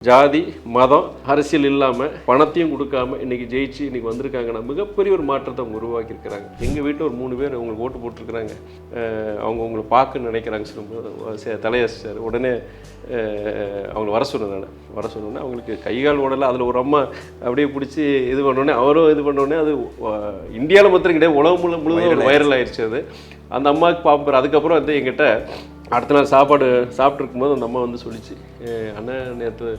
ஜாதி மதம் அரசியல் இல்லாமல் பணத்தையும் கொடுக்காம இன்னைக்கு ஜெயிச்சு இன்னைக்கு வந்திருக்காங்கன்னா மிகப்பெரிய ஒரு மாற்றத்தை அவங்க உருவாக்கியிருக்கிறாங்க. எங்கள் வீட்டில் ஒரு 3 பேர் அவங்களுக்கு ஓட்டு போட்டிருக்கிறாங்க. அவங்க உங்களை பார்க்கணுன்னு நினைக்கிறாங்க சொல்லும்போது தலையாசிச்சார். உடனே அவங்களை வர சொன்னோன்னே அவங்களுக்கு கைகால் ஓடலை. அதில் ஒரு அம்மா அப்படியே பிடிச்சி இது பண்ணோடனே அவரும் இது பண்ணோடனே அது இந்தியாவில் மாத்திரம் கிடையாது, உலகம் முழுவதும் வைரல் ஆயிடுச்சு. அது அந்த அம்மாவுக்கு பார்ப்பார். அதுக்கப்புறம் வந்து எங்கிட்ட அடுத்த நாள் சாப்பாடு சாப்பிட்ருக்கும்போது அந்த அம்மா வந்து சொல்லிச்சு, அண்ணன் நேற்று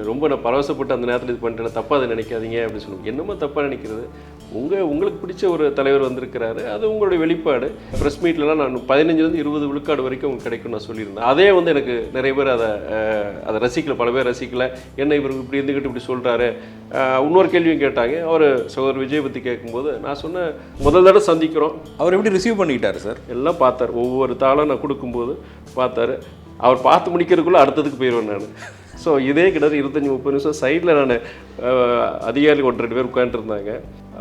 ரொம்ப நான் பரவசப்பட்டு அந்த நேரத்தில் இது பண்ணிட்டேன், தப்பாக அதை நினைக்காதீங்க அப்படின்னு சொல்லுவோம். என்னமோ தப்பாக நினைக்கிறது, உங்களுக்கு பிடிச்ச ஒரு தலைவர் வந்திருக்கிறாரு, அது உங்களுடைய வெளிப்பாடு. ப்ரெஸ் மீட்லலாம் நான் 15-20 விழுக்காடு வரைக்கும் உங்களுக்கு கிடைக்கும் நான் சொல்லியிருந்தேன். அதே வந்து எனக்கு நிறைய பேர் அதை ரசிக்கல, பல பேர் ரசிக்கல. என்ன இவர் இப்படி இருந்துக்கிட்டு இப்படி சொல்கிறாரு. இன்னொரு கேள்வியும் கேட்டாங்க. அவர் சகோதரர் விஜய் பற்றி கேட்கும்போது நான் சொன்னேன், முதல் தடவை சந்திக்கிறோம். அவர் எப்படி ரிசீவ் பண்ணிக்கிட்டார் சார்? எல்லாம் பார்த்தார். ஒவ்வொரு தாளாக நான் கொடுக்கும்போது பார்த்தாரு. அவர் பார்த்து முடிக்கிறதுக்குள்ளே அடுத்ததுக்கு போயிடுவேன் நான். ஸோ இதே கிட்ட 25-30 நிமிஷம் சைடில் நான் அதிகாரிகள் 1-2 பேர் உட்காந்துருந்தாங்க.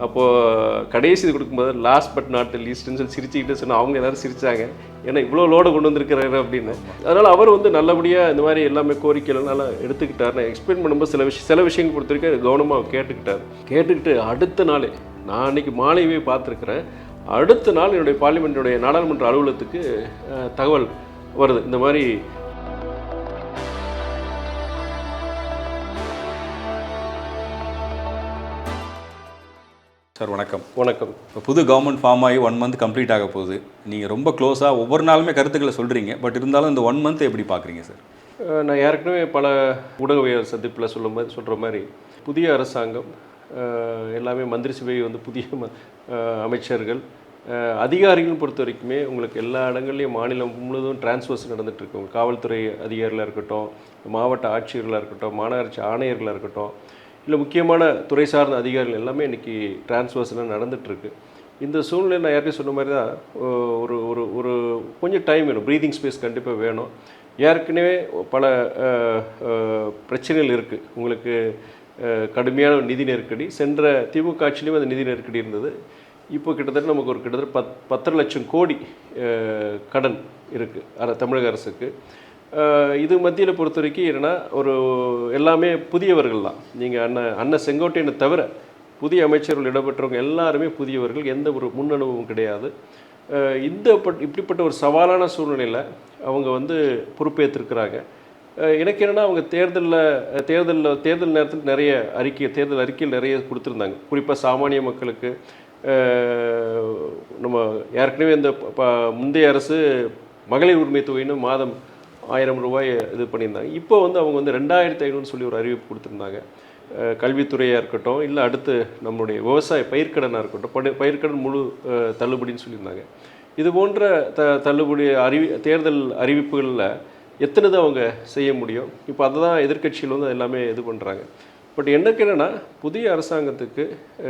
அப்போது கடைசி இது கொடுக்கும்போது லாஸ்ட் பட் நாட் லீஸ்ட்னு சொல்லி சிரிச்சுக்கிட்டு சொன்னால் அவங்க எல்லோரும் சிரித்தாங்க. ஏன்னா இவ்வளோ லோடு கொண்டு வந்திருக்கிறாரு அப்படின்னு. அதனால் அவர் வந்து நல்லபடியாக இந்த மாதிரி எல்லாமே கோரிக்கைகள் நல்லா எடுத்துக்கிட்டார். நான் எக்ஸ்பிளைன் பண்ணும்போது சில விஷயங்கள் பொறுத்த வரைக்கும் கவனமாக கேட்டுக்கிட்டு அடுத்த நாள் நான் அன்றைக்கி மாலையவே பார்த்துருக்குறேன். அடுத்த நாள் என்னுடைய பார்லிமெண்ட்டுடைய நாடாளுமன்ற அலுவலகத்துக்கு தகவல் வருது. இந்த மாதிரி சார் வணக்கம். வணக்கம். இப்போ புது கவர்மெண்ட் ஃபார்ம் ஆகி 1 மந்த் கம்ப்ளீட் ஆக போகுது. நீங்கள் ரொம்ப க்ளோஸாக ஒவ்வொரு நாளுமே கருத்துக்களை சொல்கிறீங்க. பட் இருந்தாலும் இந்த 1 மந்த் எப்படி பார்க்குறீங்க சார்? நான் ஏற்கனவே பல ஊடகவியல் சந்திப்பில் சொல்கிற மாதிரி புதிய அரசாங்கம் எல்லாமே மந்திரி சபை வந்து புதிய அமைச்சர்கள் அதிகாரிகள் பொறுத்த வரைக்குமே உங்களுக்கு எல்லா இடங்கள்லையும் மாநிலம் முழுவதும் டிரான்ஸ்ஃபர்ஸ் நடந்துகிட்ருக்கு. காவல்துறை அதிகாரிகளாக இருக்கட்டும், மாவட்ட ஆட்சியர்களாக இருக்கட்டும், மாநகராட்சி ஆணையர்களாக இருக்கட்டும், இல்லை முக்கியமான துறை சார்ந்த அதிகாரிகள் எல்லாமே இன்றைக்கி டிரான்ஸ்ஃபர்ஸ்லாம் நடந்துகிட்ருக்கு. இந்த சூழ்நிலை நான் யார்கிட்டையும் சொன்ன மாதிரி தான் ஒரு ஒரு ஒரு கொஞ்சம் டைம் வேணும், ப்ரீதிங் ஸ்பேஸ் கண்டிப்பாக வேணும். ஏற்கனவே பல பிரச்சனைகள் இருக்குது. உங்களுக்கு கடுமையான நிதி நெருக்கடி, சென்ற திமுக ஆட்சியிலையும் அந்த நிதி நெருக்கடி இருந்தது. இப்போ கிட்டத்தட்ட நமக்கு ஒரு 10 லட்சம் கோடி கடன் இருக்குது தமிழக அரசுக்கு. இது மத்தியில் பொறுத்த வரைக்கும் என்னென்னா ஒரு எல்லாமே புதியவர்கள் தான். நீங்கள் அண்ணன் செங்கோட்டையனை தவிர புதிய அமைச்சர்கள் இடம்பெற்றவங்க எல்லாருமே புதியவர்கள், எந்த ஒரு முன் அனுபவம் கிடையாது. இப்படிப்பட்ட ஒரு சவாலான சூழ்நிலையில் அவங்க வந்து பொறுப்பேற்றிருக்கிறாங்க. எனக்கு என்னென்னா அவங்க தேர்தல் நேரத்தில் நிறைய தேர்தல் அறிக்கையில் நிறைய கொடுத்துருந்தாங்க. குறிப்பாக சாமானிய மக்களுக்கு நம்ம ஏற்கனவே இந்த முந்தைய அரசு மகளிர் உரிமை தொகைன்னு மாதம் 1000 ரூபாய் இது பண்ணியிருந்தாங்க. இப்போ வந்து அவங்க வந்து 2500 சொல்லி ஒரு அறிவிப்பு கொடுத்துருந்தாங்க. கல்வித்துறையாக இருக்கட்டும், இல்லை அடுத்து நம்மளுடைய விவசாய பயிர்க்கடனாக இருக்கட்டும், பயிர்க்கடன் முழு தள்ளுபடின்னு சொல்லியிருந்தாங்க. இது போன்ற தள்ளுபடி தேர்தல் அறிவிப்புகளில் எத்தனை தான் அவங்க செய்ய முடியும்? இப்போ அதை தான் எதிர்க்கட்சிகள் வந்து எல்லாமே இது பண்ணுறாங்க. பட் எனக்கு என்னென்னா புதிய அரசாங்கத்துக்கு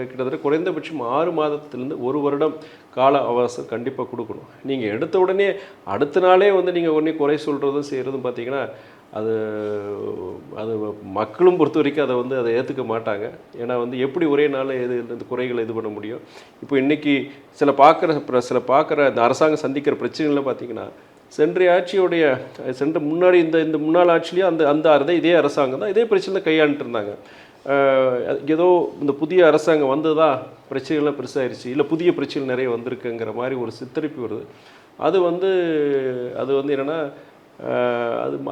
கிட்டத்தட்ட குறைந்தபட்சம் 6 மாதத்துலேருந்து 1 வருடம் கால அவகாசம் கண்டிப்பாக கொடுக்கணும். நீங்கள் எடுத்த உடனே அடுத்த நாளே வந்து நீங்கள் உடனே குறை சொல்கிறதும் செய்கிறதும் பார்த்தீங்கன்னா அது மக்களும் பொறுத்த வரைக்கும் அதை ஏற்றுக்க மாட்டாங்க. ஏன்னா வந்து எப்படி ஒரே நாள் இந்த குறைகளை இது பண்ண முடியும்? இப்போ இன்றைக்கி சில பார்க்குற இந்த அரசாங்கம் சந்திக்கிற பிரச்சனைகள்லாம் பார்த்தீங்கன்னா சென்ற முன்னாடி இந்த முன்னாள் ஆட்சிலேயே அந்த இதே அரசாங்கம் தான் இதே பிரச்சனை கையாண்டுட்டு இருந்தாங்க. ஏதோ இந்த புதிய அரசாங்கம் வந்ததா பிரச்சனைகள்லாம் பெருசாகிடுச்சு, இல்லை புதிய பிரச்சனைகள் நிறைய வந்திருக்குங்கிற மாதிரி ஒரு சித்தரிப்பு வருது. அது வந்து என்னென்னா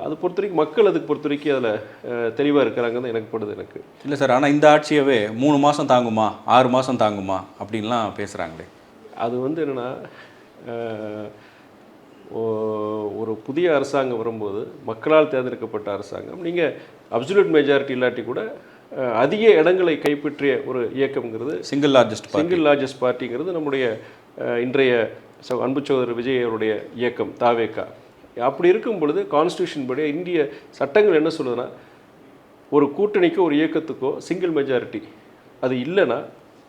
அது பொறுத்த வரைக்கும் மக்கள் அதுக்கு பொறுத்த வரைக்கும் அதில் தெளிவாக இருக்கிறாங்கன்னு எனக்கு படுது. எனக்கு இல்லை சார், ஆனால் இந்த ஆட்சியவே 3 மாதம் தாங்குமா 6 மாதம் தாங்குமா அப்படின்லாம் பேசுகிறாங்களே. அது வந்து என்னென்னா ஒரு புதிய அரசாங்கம் வரும்போது மக்களால் தேர்ந்தெடுக்கப்பட்ட அரசாங்கம், நீங்கள் அப்சல்யூட் மெஜாரிட்டி இல்லாட்டி கூட அதிக இடங்களை கைப்பற்றிய ஒரு இயக்கம்ங்கிறது சிங்கிள் லார்ஜஸ்ட் பார்ட்டிங்கிறது நம்முடைய இன்றைய அன்பு சகோதரர் விஜய் அவருடைய இயக்கம் தாவேகா. அப்படி இருக்கும் பொழுது கான்ஸ்டியூஷன் படி இந்திய சட்டங்கள் என்ன சொல்லுதுன்னா, ஒரு கூட்டணிக்கோ ஒரு இயக்கத்துக்கோ சிங்கிள் மெஜாரிட்டி அது இல்லைன்னா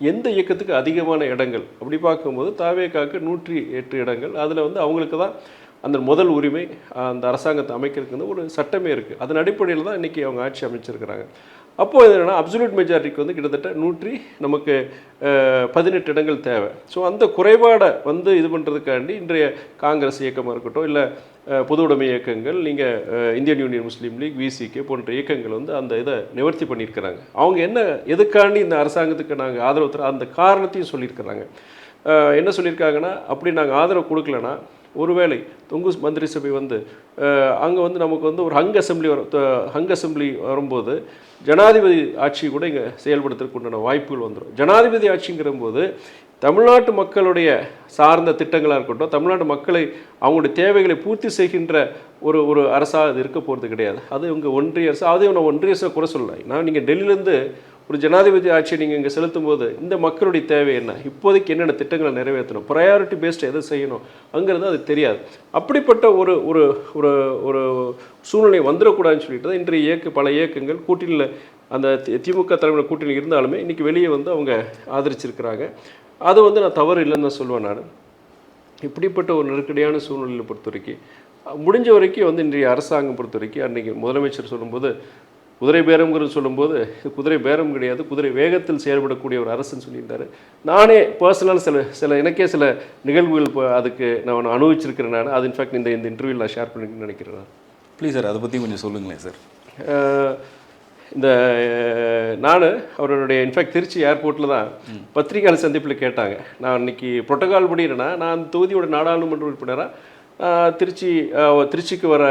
எந்த இயக்கத்துக்கு அதிகமான இடங்கள் அப்படி பார்க்கும்போது தாவேகாவுக்கு 108 இடங்கள். அதில் வந்து அவங்களுக்கு தான் அந்த முதல் உரிமை அந்த அரசாங்கத்தை அமைக்கிறதுக்கு வந்து ஒரு சட்டமே இருக்குது. அதன் அடிப்படையில் தான் இன்றைக்கி அவங்க ஆட்சி அமைச்சிருக்கிறாங்க. அப்போது என்னென்னா அப்சல்யூட் மெஜாரிட்டிக்கு வந்து கிட்டத்தட்ட நமக்கு 18 இடங்கள் தேவை. ஸோ அந்த குறைபாடை வந்து இது பண்ணுறதுக்காண்டி இன்றைய காங்கிரஸ் இயக்கமாக இருக்கட்டும், இல்லை பொது உடைமை இயக்கங்கள், நீங்கள் இந்தியன் யூனியன் முஸ்லீம் லீக், விசிகே போன்ற இயக்கங்கள் வந்து அந்த இதை நிவர்த்தி பண்ணியிருக்கிறாங்க. அவங்க என்ன எதுக்காண்டி இந்த அரசாங்கத்துக்கு நாங்கள் ஆதரவு தர அந்த காரணத்தையும் சொல்லியிருக்கிறாங்க. என்ன சொல்லியிருக்காங்கன்னா, அப்படி நாங்கள் ஆதரவு கொடுக்கலன்னா ஒருவேளை தொங்கு மந்திரி சபை வந்து அங்கே வந்து நமக்கு வந்து ஒரு ஹங் அசம்பிளி வரும்போது ஜனாதிபதி ஆட்சி கூட இங்கே செயல்படுத்துறதுக்கு உண்டான வாய்ப்புகள் வந்துடும். ஜனாதிபதி ஆட்சிங்கிற போது தமிழ்நாட்டு மக்களுடைய சார்ந்த திட்டங்களாக இருக்கட்டும், தமிழ்நாட்டு மக்களை அவங்களுடைய தேவைகளை பூர்த்தி செய்கின்ற ஒரு அரசாக அது இருக்க போகிறது கிடையாது. அது உங்கள் ஒன்றிய அரசு, அதையும் நான் ஒன்றிய அரசை குறை சொல்லலை. நான் நீங்கள் டெல்லியிலேருந்து ஒரு ஜனாதிபதி ஆட்சியை நீங்கள் இங்கே செலுத்தும் போது இந்த மக்களுடைய தேவை என்ன, இப்போதைக்கு என்னென்ன திட்டங்களை நிறைவேற்றணும், ப்ரையாரிட்டி பேஸ்டு எதை செய்யணும் அங்கிறது அது தெரியாது. அப்படிப்பட்ட ஒரு ஒரு ஒரு ஒரு சூழ்நிலை வந்துடக்கூடாதுன்னு சொல்லிட்டு தான் இன்றைய பல இயக்கங்கள் கூட்டணியில் அந்த திமுக தலைவர் கூட்டணியில் இருந்தாலுமே இன்றைக்கி வெளியே வந்து அவங்க ஆதரிச்சிருக்கிறாங்க. அது வந்து நான் தவறு இல்லைன்னு தான் சொல்லுவேன். நான் இப்படிப்பட்ட ஒரு நெருக்கடியான சூழ்நிலையை பொறுத்த வரைக்கும் முடிஞ்ச வரைக்கும் வந்து இன்றைய அரசாங்கம் பொறுத்த வரைக்கும் அன்றைக்கி முதலமைச்சர் சொல்லும்போது குதிரை பேரம்ங்கிறது சொல்லும்போது குதிரை பேரம் கிடையாது, குதிரை வேகத்தில் செயல்படக்கூடிய ஒரு அரசுன்னு சொல்லியிருந்தார். நானே பர்சனலாக எனக்கே சில நிகழ்வுகள் இப்போ அதுக்கு நான் அனுபவிச்சிருக்கிறேன். நான் அது இன்ஃபேக்ட் இந்த இன்டர்வியூவில் நான் ஷேர் பண்ணிக்கணும்னு நினைக்கிறேன். ப்ளீஸ் சார், அதை பற்றி கொஞ்சம் சொல்லுங்களேன் சார். இந்த நான் அவருடைய இன்ஃபேக்ட் திருச்சி ஏர்போர்ட்டில் தான் பத்திரிகையாளர் சந்திப்பில் கேட்டாங்க. நான் இன்றைக்கி புரோட்டோகால் படி என்னன்னா, நான் அந்த தொகுதியோட நாடாளுமன்ற உறுப்பினராக திருச்சிக்கு வர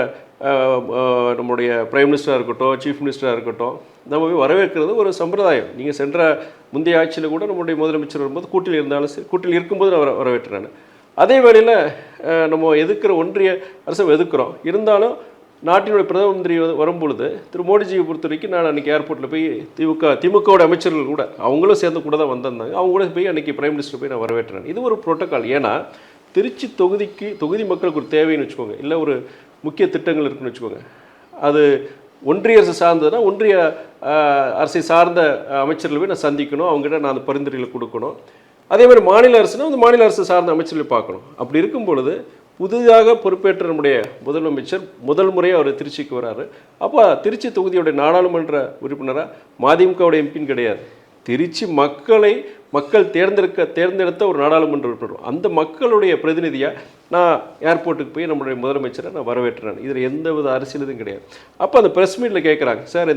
நம்முடைய பிரைம் மினிஸ்டராக இருக்கட்டும், சீஃப் மினிஸ்டராக இருக்கட்டும், நம்ம போய் வரவேற்கிறது ஒரு சம்பிரதாயம். நீங்கள் சென்ற முந்தைய ஆட்சியில் கூட நம்முடைய முதலமைச்சர் வரும்போது கூட்டில் இருந்தாலும் சரி, கூட்டில் இருக்கும்போது நான் வரவேற்றேன். அதே வேளையில் நம்ம எதிர்க்கிற ஒன்றிய அரசை எதிர்க்கிறோம். இருந்தாலும் நாட்டினுடைய பிரதம மந்திரி வரும்பொழுது திரு மோடிஜியை பொறுத்த வரைக்கும் நான் அன்றைக்கி ஏர்போர்ட்டில் போய் திமுகவோட அமைச்சர்கள் கூட அவங்களும் சேர்ந்து கூட தான் வந்திருந்தாங்க. அவங்க கூட போய் அன்றைக்கி பிரைம் மினிஸ்டர் போய் நான் வரவேற்றேன். இது ஒரு புரோட்டோக்கால். ஏன்னா திருச்சி தொகுதி மக்களுக்கு ஒரு தேவைன்னு வச்சுக்கோங்க, இல்லை ஒரு முக்கிய திட்டங்கள் இருக்குன்னு வச்சுக்கோங்க, அது ஒன்றிய அரசு சார்ந்ததுன்னா ஒன்றிய அரசை சார்ந்த அமைச்சர்களை போய் நான் சந்திக்கணும், அவங்ககிட்ட நான் அந்த பரிந்துரைகளை கொடுக்கணும். அதே மாதிரி மாநில அரசுனா அந்த மாநில அரசு சார்ந்த அமைச்சர்களை பார்க்கணும். அப்படி இருக்கும் பொழுது புதிதாக பொறுப்பேற்ற நம்முடைய முதலமைச்சர் முதல் முறையாக அவர் திருச்சிக்கு வராரு. அப்போ திருச்சி தொகுதியோடைய நாடாளுமன்ற உறுப்பினராக மதிமுகவுடைய எம்பின்னு கிடையாது, திருச்சி மக்கள் தேர்ந்தெடுத்த ஒரு நாடாளுமன்ற உறுப்பினர். அந்த மக்களுடைய பிரதிநிதியாக நான் ஏர்போர்ட்டுக்கு போய் நம்மளுடைய முதலமைச்சரை நான் வரவேற்றேன். இதில் எந்த வித அரசியல் இதுவும் கிடையாது. அப்போ அந்த ப்ரெஸ் மீட்டில் கேட்குறாங்க, சார்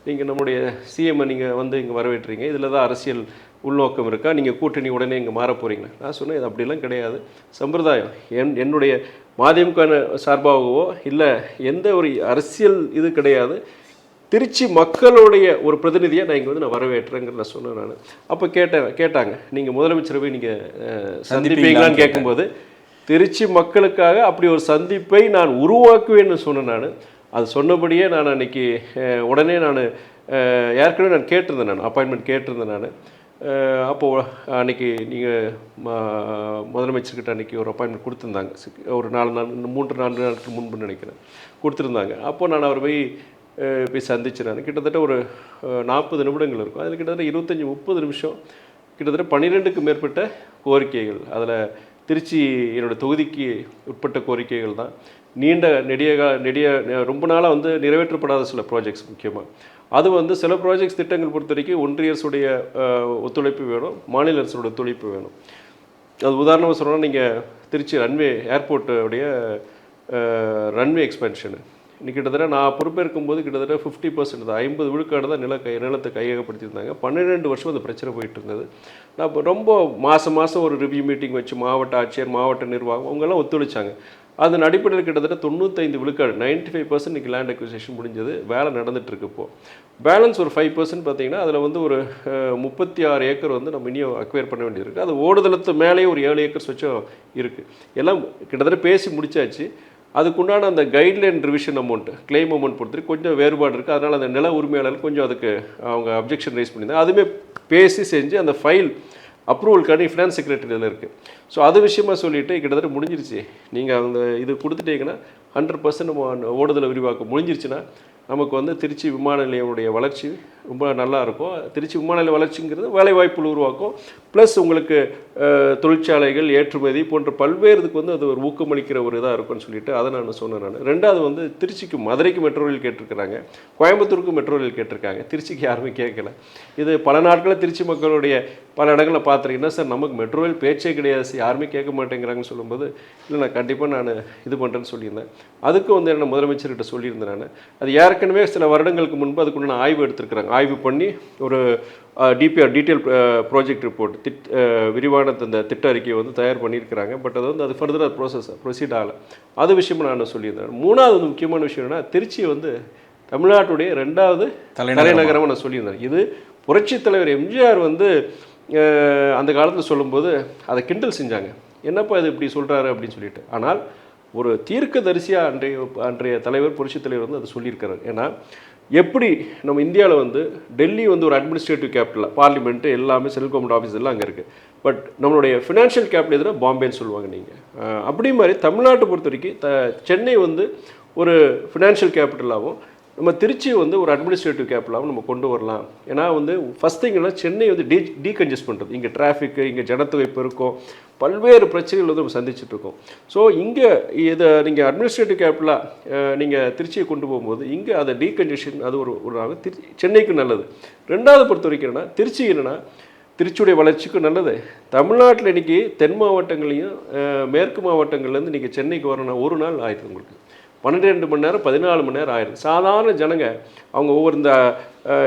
நீங்கள் நம்முடைய சிஎம்ஐ நீங்கள் வந்து இங்கே வரவேற்றீங்க, இதில் தான் அரசியல் உள்நோக்கம் இருக்கா, நீங்கள் கூட்டணி உடனே இங்கே மாற போகிறீங்களா? நான் சொன்னேன், இது அப்படிலாம் கிடையாது, சம்பிரதாயம். என்னுடைய மதிமுக சார்பாகவோ இல்லை எந்த ஒரு அரசியல் இது கிடையாது, திருச்சி மக்களுடைய ஒரு பிரதிநிதியாக நான் இங்கே வந்து நான் வரவேற்றேங்கிறத நான் சொன்னேன். நான் அப்போ கேட்டாங்க நீங்கள் முதலமைச்சரை போய் நீங்கள் சந்திப்பீங்களான்னு கேட்கும்போது, திருச்சி மக்களுக்காக அப்படி ஒரு சந்திப்பை நான் உருவாக்குவேன்னு சொன்னேன். நான் அது சொன்னபடியே நான் அன்றைக்கி உடனே நான் ஏற்கனவே நான் கேட்டிருந்தேன், நான் அப்பாயின்மெண்ட் கேட்டிருந்தேன். நான் அப்போது அன்றைக்கி நீங்கள் முதலமைச்சர்கிட்ட அன்றைக்கி ஒரு அப்பாயின்மெண்ட் கொடுத்துருந்தாங்க, ஒரு 3-4 நாளுக்கு முன்பு நினைக்கிறேன் கொடுத்துருந்தாங்க. அப்போது நான் அவர் போய் சந்திச்சினாங்க. கிட்டத்தட்ட ஒரு 40 நிமிடங்கள் இருக்கும். அதில் கிட்டத்தட்ட 25-30 நிமிஷம் கிட்டத்தட்ட 12க்கு மேற்பட்ட கோரிக்கைகள், அதில் திருச்சி என்னோடய தொகுதிக்கு உட்பட்ட கோரிக்கைகள் தான். நெடிய ரொம்ப நாளாக வந்து நிறைவேற்றப்படாத சில ப்ராஜெக்ட்ஸ் முக்கியமாக. அது வந்து சில ப்ராஜெக்ட்ஸ் திட்டங்கள் பொறுத்த வரைக்கும் ஒன்றிய அரசுடைய ஒத்துழைப்பு வேணும், மாநில அரசுடைய ஒத்துழைப்பு வேணும். அது உதாரணமாக சொல்லணும்னா, நீங்கள் திருச்சி ஏர்போர்ட்டுடைய ரன்வே எக்ஸ்பென்ஷனு கிட்டத்தட்ட நான் பொறுப்பேற்கும்போது கிட்டத்தட்ட 50% தான், 50 விழுக்காடு தான் நிலத்தை கையகப்படுத்தியிருந்தாங்க. 12 வருஷம் அந்த பிரச்சனை போயிட்டு இருந்தது. நான் இப்போ ரொம்ப மாதம் ஒரு ரிவ்யூ மீட்டிங் வச்சு மாவட்ட ஆட்சியர், மாவட்ட நிர்வாகம் அவங்கெல்லாம் ஒத்துழைச்சாங்க. அதன் அடிப்படையில் கிட்டத்தட்ட 95 விழுக்காடு 95% இன்றைக்கி லேண்ட் அக்விசிஷன் முடிஞ்சது, வேலை நடந்துகிட்ருக்கு. இப்போது பேலன்ஸ் ஒரு 5% பார்த்திங்கன்னா அதில் வந்து ஒரு 36 ஏக்கர் வந்து நம்ம இனியும் அக்வயர் பண்ண வேண்டியிருக்கு. அது ஓடுதளத்து மேலேயே ஒரு 7 ஏக்கர்ஸ் வச்சும் இருக்குது. எல்லாம் கிட்டத்தட்ட பேசி முடிச்சாச்சு. அதுக்குண்டான அந்த guideline revision amount, claim amount பொறுத்து கொஞ்சம் வேறுபாடு இருக்குது. அதனால் அந்த நில உரிமையாளர்கள் கொஞ்சம் அதுக்கு அவங்க அப்ஜெக்ஷன் ரைஸ் பண்ணியிருந்தாங்க. அதுவுமே பேசி செஞ்சு அந்த ஃபைல் அப்ரூவலுக்கான ஃபினான்ஸ் செக்ரட்டரியில் இருக்குது. ஸோ அது விஷயமா சொல்லிவிட்டு கிட்டத்தட்ட முடிஞ்சிருச்சு. நீங்கள் அந்த இது கொடுத்துட்டீங்கன்னா 100% ஓடுதலை விரிவாக்கம் முடிஞ்சிருச்சுன்னா நமக்கு வந்து திருச்சி விமான நிலையமுடைய வளர்ச்சி ரொம்ப நல்லா இருக்கும். திருச்சி விமான நிலைய வளர்ச்சிங்கிறது வேலைவாய்ப்புகள் உருவாக்கும், ப்ளஸ் உங்களுக்கு தொழிற்சாலைகள், ஏற்றுமதி போன்ற பல்வேறு இதுக்கு வந்து அது ஒரு ஊக்கமளிக்கிற ஒரு இதாக இருக்கும்னு சொல்லிட்டு அதை நான் சொன்னேன். நான் ரெண்டாவது வந்து திருச்சிக்கு மதுரைக்கு மெட்ரோ ரயில் கேட்டிருக்கிறாங்க, கோயம்புத்தூருக்கு மெட்ரோ ரயில் கேட்டிருக்காங்க, திருச்சிக்கு யாருமே கேட்கல. இது பல நாட்களில் திருச்சி மக்களுடைய பல இடங்களில் பார்த்துருக்கீங்கன்னா, சார் நமக்கு மெட்ரோ ரயில் பேச்சே கிடையாது சார், யாருமே கேட்க மாட்டேங்கிறாங்கன்னு சொல்லும்போது, இல்லை நான் கண்டிப்பாக நான் இது பண்ணுறேன்னு சொல்லியிருந்தேன். அதுக்கும் வந்து என்ன முதலமைச்சர்கிட்ட சொல்லியிருந்தேன். நான் அது ஏற்கனவே சில வருடங்களுக்கு முன்பு அதுக்குள்ள ஆய்வு எடுத்திருக்கிறாங்க. ஆய்வு பண்ணி ஒரு டிபிஆர் டீட்டெயில் ப்ராஜெக்ட் ரிப்போர்ட் விரிவான அந்த திட்ட அறிக்கையை வந்து தயார் பண்ணியிருக்கிறாங்க. பட் அது வந்து அது ஃபர்தராக ப்ரொசீட் ஆகலை. அது விஷயமும் நான் சொல்லியிருந்தேன். மூணாவது முக்கியமான விஷயம் என்னன்னா, திருச்சியை வந்து தமிழ்நாட்டுடைய 2வது தலைநகரமாக நான் சொல்லியிருந்தேன். இது புரட்சித் தலைவர் எம்ஜிஆர் வந்து அந்த காலத்தில் சொல்லும்போது அதை கிண்டல் செஞ்சாங்க, என்னப்பா இது இப்படி சொல்கிறாரு அப்படின்னு சொல்லிட்டு. ஆனால் ஒரு தீர்க்கதரிசியாக அன்றைய தலைவர் புரட்சித் தலைவர் வந்து அதை சொல்லியிருக்கிறார். ஏன்னா எப்படி நம்ம இந்தியாவில் வந்து டெல்லி வந்து ஒரு அட்மினிஸ்ட்ரேட்டிவ் கேபிட்டல், பார்லிமெண்ட்டு எல்லாமே, சென்ட்ரல் கவர்மெண்ட் ஆஃபீஸ் எல்லாம் அங்கே இருக்குது. பட் நம்மளுடைய ஃபினான்ஷியல் கேபிட்டல் எதுனா பாம்பேன்னு சொல்லுவாங்க நீங்கள். அப்படி மாதிரி தமிழ்நாட்டை பொறுத்த வரைக்கும் சென்னை வந்து ஒரு ஃபினான்ஷியல் கேபிட்டலாகவும், நம்ம திருச்சி வந்து ஒரு அட்மினிஸ்ட்ரேட்டிவ் கேபிட்டலாகவும் நம்ம கொண்டு வரலாம். ஏன்னா வந்து ஃபஸ்ட் திங்னா சென்னை வந்து டீகன்ஜஸ்ட் பண்ணுறது. இங்கே டிராஃபிக்கு, இங்கே ஜனத்தொகை பெருக்கம், பல்வேறு பிரச்சனைகள் வந்து நம்ம சந்திச்சுட்ருக்கோம். ஸோ இங்கே இதை நீங்கள் அட்மினிஸ்ட்ரேட்டிவ் கேபிட்டலாக நீங்கள் திருச்சியை கொண்டு போகும்போது இங்கே அதை டீகன்ஜெஷன் அது ஒரு சென்னைக்கு நல்லது. ரெண்டாவது பொறுத்த வரைக்கும் என்னென்னா, திருச்சி என்னென்னா திருச்சியுடைய வளர்ச்சிக்கும் நல்லது. தமிழ்நாட்டில் இன்றைக்கி தென் மாவட்டங்களையும் மேற்கு மாவட்டங்கள்லேருந்து நீங்கள் சென்னைக்கு வரணும்னா ஒரு நாள் ஆயிடுது உங்களுக்கு. 12 மணி நேரம் 14 மணி நேரம் ஆயிடுது. சாதாரண ஜனங்க அவங்க ஒவ்வொரு இந்த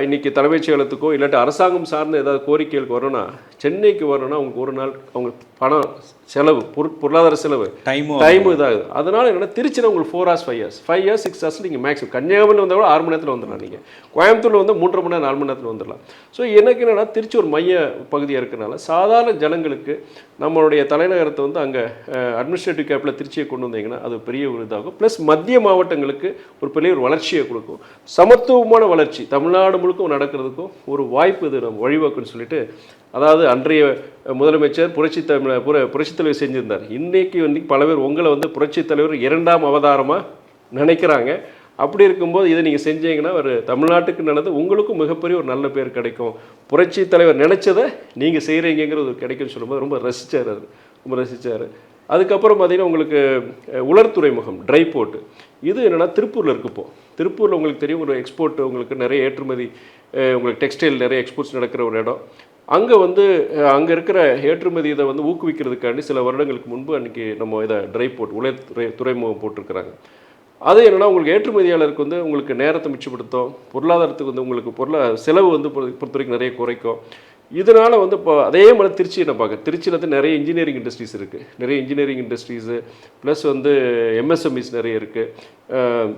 இன்றைக்கி தலைமைச் செயலகத்துக்கோ இல்லாட்டி அரசாங்கம் சார்ந்த ஏதாவது கோரிக்கைகளுக்கு வரணும்னா, சென்னைக்கு வரணும்னா அவங்களுக்கு ஒரு நாள் அவங்க பணம் செலவு, பொருளாதார செலவு, டைமு இதாகுது. அதனால் என்னென்னா திருச்சியில் உங்களுக்கு 4 hours 5 hours 5 hours 6 hours நீங்கள் மேக்ஸிமம். கன்னியாகுமரியில் வந்தால் கூட 6 மணி நேரத்தில் வந்துடலாம். நீங்கள் கோயம்புத்தூரில் வந்து 3.5 மணி நேரம் 4 மணி நேரத்தில் வந்துடலாம். ஸோ எனக்கு என்னென்னா திருச்சி ஒரு மைய பகுதியாக இருக்கிறனால சாதாரண ஜனங்களுக்கு நம்மளுடைய தலைநகரத்தை வந்து அங்கே அட்மினிஸ்ட்ரேட்டிவ் கேபிட்டல் திருச்சியை கொண்டு வந்தீங்கன்னா அது பெரிய ஒரு இதாகும். ப்ளஸ் மத்திய மாவட்டங்களுக்கு ஒரு பெரிய ஒரு வளர்ச்சியை கொடுக்கும். சமத்துவமான வளர்ச்சி தமிழ்நாடு முழுக்கும் நடக்கிறதுக்கும் ஒரு வாய்ப்பு இது நம்ம வழிவகுக்குன்னு சொல்லிட்டு, அதாவது அன்றைய முதலமைச்சர் புரட்சித் தலைவர் செஞ்சிருந்தார். இன்றைக்கு வந்து பல பேர் உங்களை வந்து புரட்சித் தலைவர் 2ஆம் அவதாரமாக நினைக்கிறாங்க. அப்படி இருக்கும்போது இதை நீங்கள் செஞ்சீங்கன்னா ஒரு தமிழ்நாட்டுக்கு நல்லது, உங்களுக்கும் மிகப்பெரிய ஒரு நல்ல பேர் கிடைக்கும். புரட்சித் தலைவர் நினச்சதை நீங்கள் செய்கிறீங்கிறது கிடைக்கும்னு சொல்லும்போது ரொம்ப ரசித்தார். அதுக்கப்புறம் பார்த்திங்கன்னா உங்களுக்கு உலர் துறைமுகம் ட்ரை போர்ட்டு இது என்னென்னா திருப்பூரில் இருக்குது. இப்போது திருப்பூரில் உங்களுக்கு தெரியும் ஒரு எக்ஸ்போர்ட், உங்களுக்கு நிறைய ஏற்றுமதி, உங்களுக்கு டெக்ஸ்டைல் நிறைய எக்ஸ்போர்ட்ஸ் நடக்கிற ஒரு இடம். அங்கே வந்து அங்கே இருக்கிற ஏற்றுமதி இதை வந்து ஊக்குவிக்கிறதுக்காண்டி சில வருடங்களுக்கு முன்பு அன்றைக்கி நம்ம இதை ட்ரை போர்ட் உலர் துறைமுகம் போட்டிருக்கிறாங்க. அது என்னென்னா உங்களுக்கு ஏற்றுமதியாளருக்கு வந்து உங்களுக்கு நேரத்தை மிச்சப்படுத்தும், பொருளாதாரத்துக்கு வந்து உங்களுக்கு செலவு வந்து பொறுத்த வரைக்கும் நிறைய குறைக்கும். இதனால் வந்து இப்போ அதே மாதிரி திருச்சி என்ன பார்க்க, திருச்சியில் வந்து நிறைய இன்ஜினியரிங் இண்டஸ்ட்ரீஸ் இருக்குது, நிறைய இன்ஜினியரிங் இண்டஸ்ட்ரீஸு ப்ளஸ் வந்து எம்எஸ்எம்இஸ் நிறைய இருக்குது.